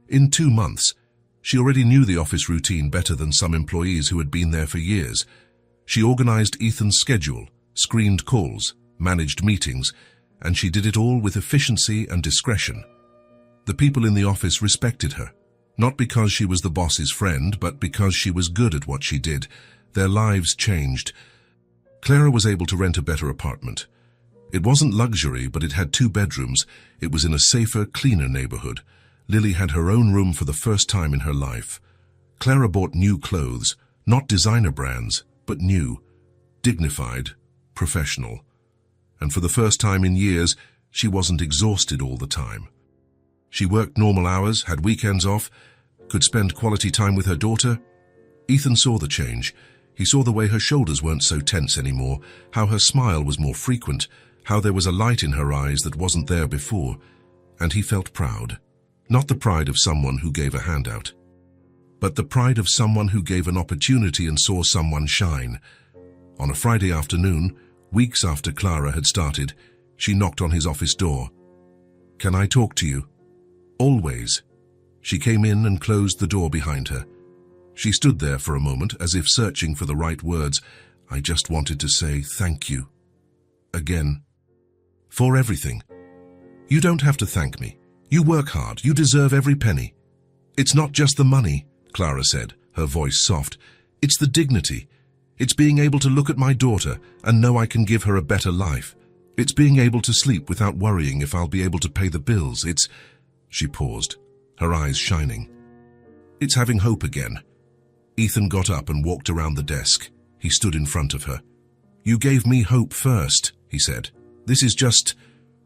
In 2 months, she already knew the office routine better than some employees who had been there for years. She organized Ethan's schedule, screened calls, managed meetings, and she did it all with efficiency and discretion. The people in the office respected her. Not because she was the boss's friend, but because she was good at what she did. Their lives changed. Clara was able to rent a better apartment. It wasn't luxury, but it had 2 bedrooms. It was in a safer, cleaner neighborhood. Lily had her own room for the first time in her life. Clara bought new clothes, not designer brands, but new, dignified, professional. And for the first time in years, she wasn't exhausted all the time. She worked normal hours, had weekends off, could spend quality time with her daughter. Ethan saw the change. He saw the way her shoulders weren't so tense anymore, how her smile was more frequent, how there was a light in her eyes that wasn't there before, and he felt proud. Not the pride of someone who gave a handout, but the pride of someone who gave an opportunity and saw someone shine. On a Friday afternoon, weeks after Clara had started, she knocked on his office door. "Can I talk to you?" "Always." She came in and closed the door behind her. She stood there for a moment, as if searching for the right words. "I just wanted to say thank you." Again. "For everything. You don't have to thank me. You work hard. You deserve every penny." "It's not just the money," Clara said, her voice soft. "It's the dignity. It's being able to look at my daughter and know I can give her a better life. It's being able to sleep without worrying if I'll be able to pay the bills. It's—" She paused, her eyes shining. "It's having hope again." Ethan got up and walked around the desk. He stood in front of her. "You gave me hope first," he said. "This is just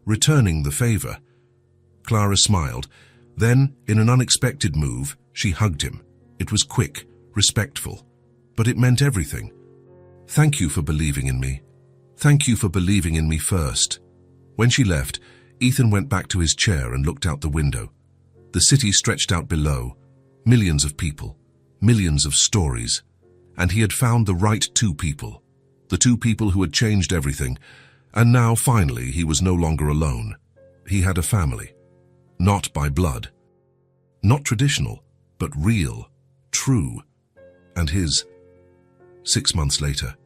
returning the favor." Clara smiled. Then, in an unexpected move, she hugged him. It was quick, respectful, but it meant everything. "Thank you for believing in me. Thank you for believing in me first." When she left, Ethan went back to his chair and looked out the window. The city stretched out below, millions of people, millions of stories, and he had found the right 2 people, the 2 people who had changed everything, and now, finally, he was no longer alone. He had a family, not by blood, not traditional, but real, true, and his. 6 months later.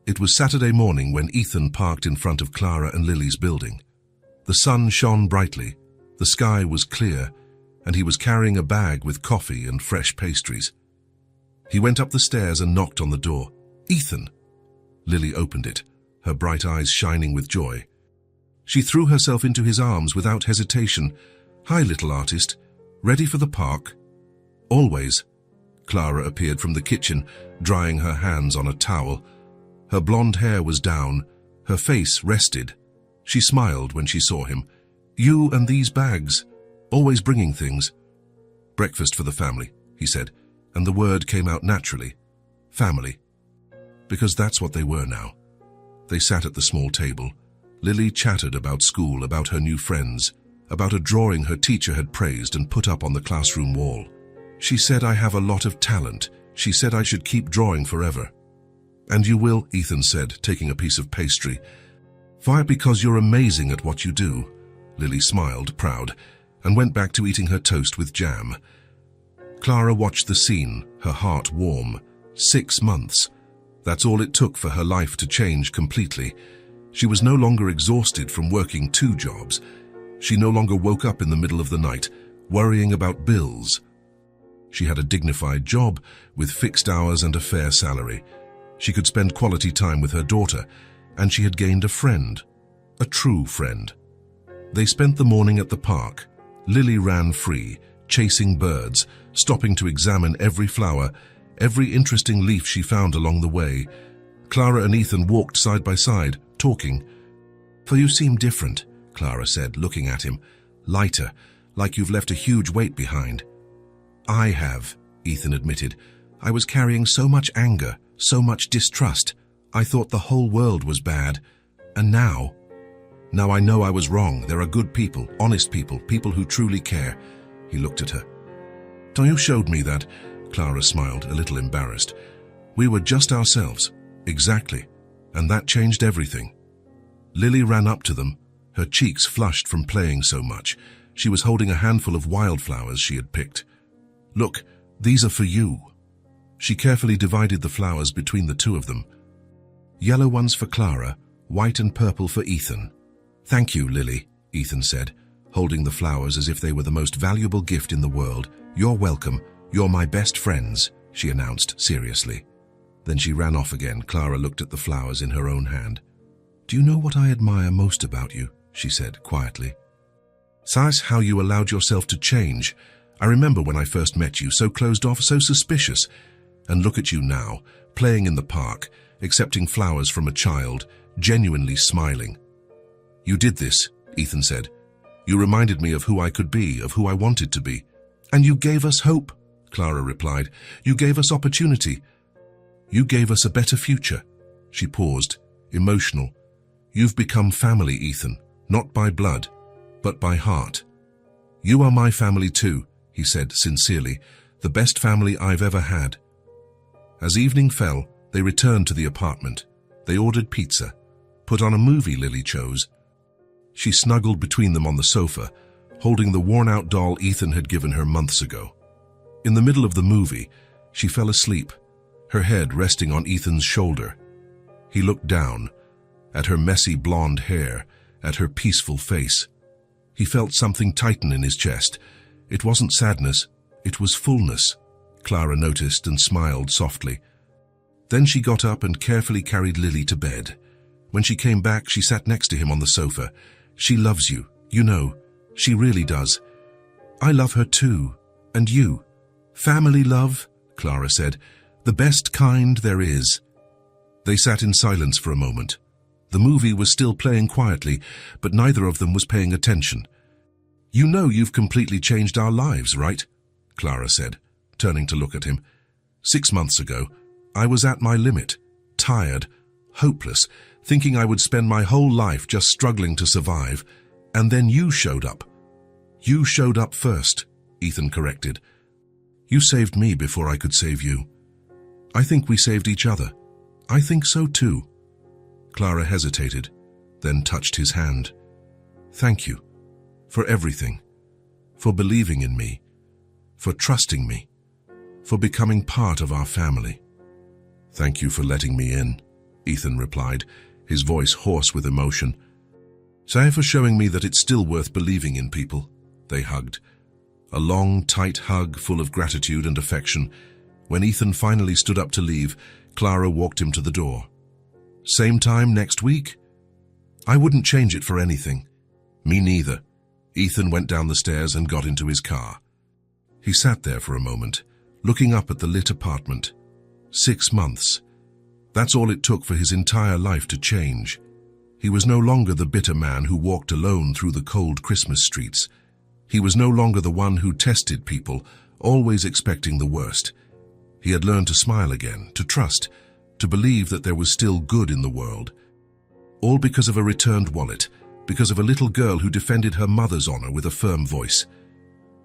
It was Saturday morning when Ethan parked in front of Clara and Lily's building. The sun shone brightly, the sky was clear, and he was carrying a bag with coffee and fresh pastries. He went up the stairs and knocked on the door. "Ethan!" Lily opened it, her bright eyes shining with joy. She threw herself into his arms without hesitation. "Hi, little artist. Ready for the park?" "Always." Clara appeared from the kitchen, drying her hands on a towel. Her blonde hair was down, her face rested. She smiled when she saw him. "You and these bags, always bringing things." "Breakfast for the family," he said, and the word came out naturally. Family. Because that's what they were now. They sat at the small table. Lily chattered about school, about her new friends, about a drawing her teacher had praised and put up on the classroom wall. "She said I have a lot of talent. She said I should keep drawing forever." "And you will," Ethan said, taking a piece of pastry. "Why? Because you're amazing at what you do." Lily smiled, proud, and went back to eating her toast with jam. Clara watched the scene, her heart warm. 6 months. That's all it took for her life to change completely. She was no longer exhausted from working 2 jobs. She no longer woke up in the middle of the night, worrying about bills. She had a dignified job with fixed hours and a fair salary. She could spend quality time with her daughter, and she had gained a friend, a true friend. They spent the morning at the park. Lily ran free, chasing birds, stopping to examine every flower, every interesting leaf she found along the way. Clara and Ethan walked side by side, talking. "For you seem different," Clara said, looking at him. "Lighter, like you've left a huge weight behind." "I have," Ethan admitted. "I was carrying so much anger, so much distrust. I thought the whole world was bad. And now I know I was wrong. There are good people, honest people, people who truly care." He looked at her. "Don't you showed me that?" Clara smiled, a little embarrassed. "We were just ourselves." "Exactly. And that changed everything." Lily ran up to them, her cheeks flushed from playing so much. She was holding a handful of wildflowers she had picked. "Look, these are for you." She carefully divided the flowers between the 2 of them. "Yellow ones for Clara, white and purple for Ethan." "Thank you, Lily," Ethan said, holding the flowers as if they were the most valuable gift in the world. "You're welcome. You're my best friends," she announced seriously. Then she ran off again. Clara looked at the flowers in her own hand. "Do you know what I admire most about you?" she said quietly. "That's how you allowed yourself to change. I remember when I first met you, so closed off, so suspicious. And look at you now, playing in the park, accepting flowers from a child, genuinely smiling." "You did this," Ethan said. "You reminded me of who I could be, of who I wanted to be." "And you gave us hope," Clara replied. "You gave us opportunity. You gave us a better future." She paused, emotional. "You've become family, Ethan, not by blood, but by heart." "You are my family too," he said sincerely, "the best family I've ever had." As evening fell, they returned to the apartment. They ordered pizza, put on a movie Lily chose. She snuggled between them on the sofa, holding the worn-out doll Ethan had given her months ago. In the middle of the movie, she fell asleep, her head resting on Ethan's shoulder. He looked down, at her messy blonde hair, at her peaceful face. He felt something tighten in his chest. It wasn't sadness, it was fullness, Clara noticed and smiled softly. Then she got up and carefully carried Lily to bed. When she came back, she sat next to him on the sofa. "She loves you, you know. She really does. I love her too. And you. Family love," Clara said. "The best kind there is." They sat in silence for a moment. The movie was still playing quietly, but neither of them was paying attention. "You know you've completely changed our lives, right?" Clara said, turning to look at him. "6 months ago, I was at my limit, tired, hopeless, thinking I would spend my whole life just struggling to survive. And then you showed up." "You showed up first," Ethan corrected. "You saved me before I could save you. I think we saved each other. I think so too." Clara hesitated, then touched his hand. "Thank you. For everything. For believing in me. For trusting me. For becoming part of our family." "Thank you for letting me in," Ethan replied, his voice hoarse with emotion. "Say for showing me that it's still worth believing in people." They hugged. A long, tight hug full of gratitude and affection. When Ethan finally stood up to leave, Clara walked him to the door. "Same time next week?" "I wouldn't change it for anything." "Me neither." Ethan went down the stairs and got into his car. He sat there for a moment, looking up at the lit apartment. 6 months. That's all it took for his entire life to change. He was no longer the bitter man who walked alone through the cold Christmas streets. He was no longer the one who tested people, always expecting the worst. He had learned to smile again, to trust, to believe that there was still good in the world. All because of a returned wallet, because of a little girl who defended her mother's honor with a firm voice,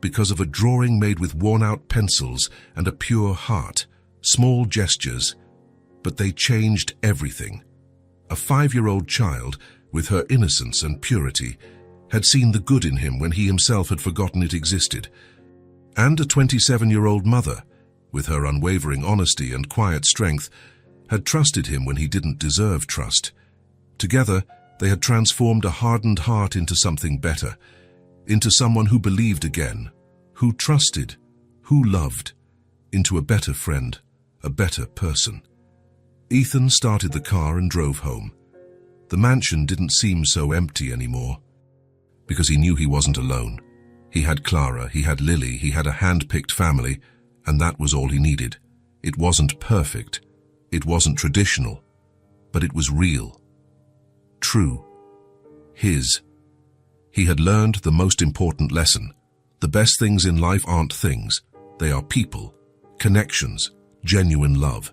because of a drawing made with worn-out pencils and a pure heart. Small gestures, but they changed everything. A 5-year-old child, with her innocence and purity, had seen the good in him when he himself had forgotten it existed. And a 27-year-old mother, with her unwavering honesty and quiet strength, had trusted him when he didn't deserve trust. Together, they had transformed a hardened heart into something better, into someone who believed again, who trusted, who loved, into a better friend, a better person. Ethan started the car and drove home. The mansion didn't seem so empty anymore, because he knew he wasn't alone. He had Clara, he had Lily, he had a hand-picked family, and that was all he needed. It wasn't perfect, it wasn't traditional, but it was real, true, his. He had learned the most important lesson. The best things in life aren't things, they are people, connections, genuine love.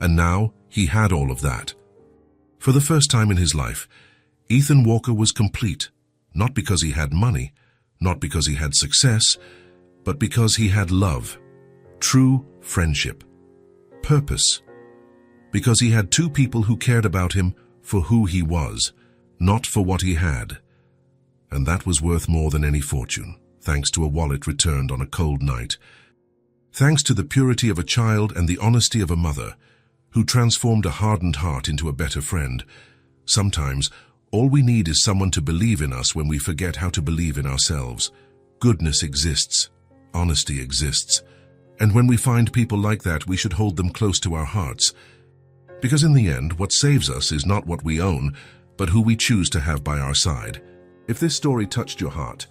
And now he had all of that. For the first time in his life, Ethan Walker was complete, not because he had money, not because he had success, but because he had love, true friendship, purpose, because he had 2 people who cared about him for who he was, not for what he had. And that was worth more than any fortune, thanks to a wallet returned on a cold night, thanks to the purity of a child and the honesty of a mother, who transformed a hardened heart into a better friend. Sometimes, all we need is someone to believe in us when we forget how to believe in ourselves. Goodness exists, honesty exists, and when we find people like that, we should hold them close to our hearts, Because in the end, what saves us is not what we own, but who we choose to have by our side. If this story touched your heart,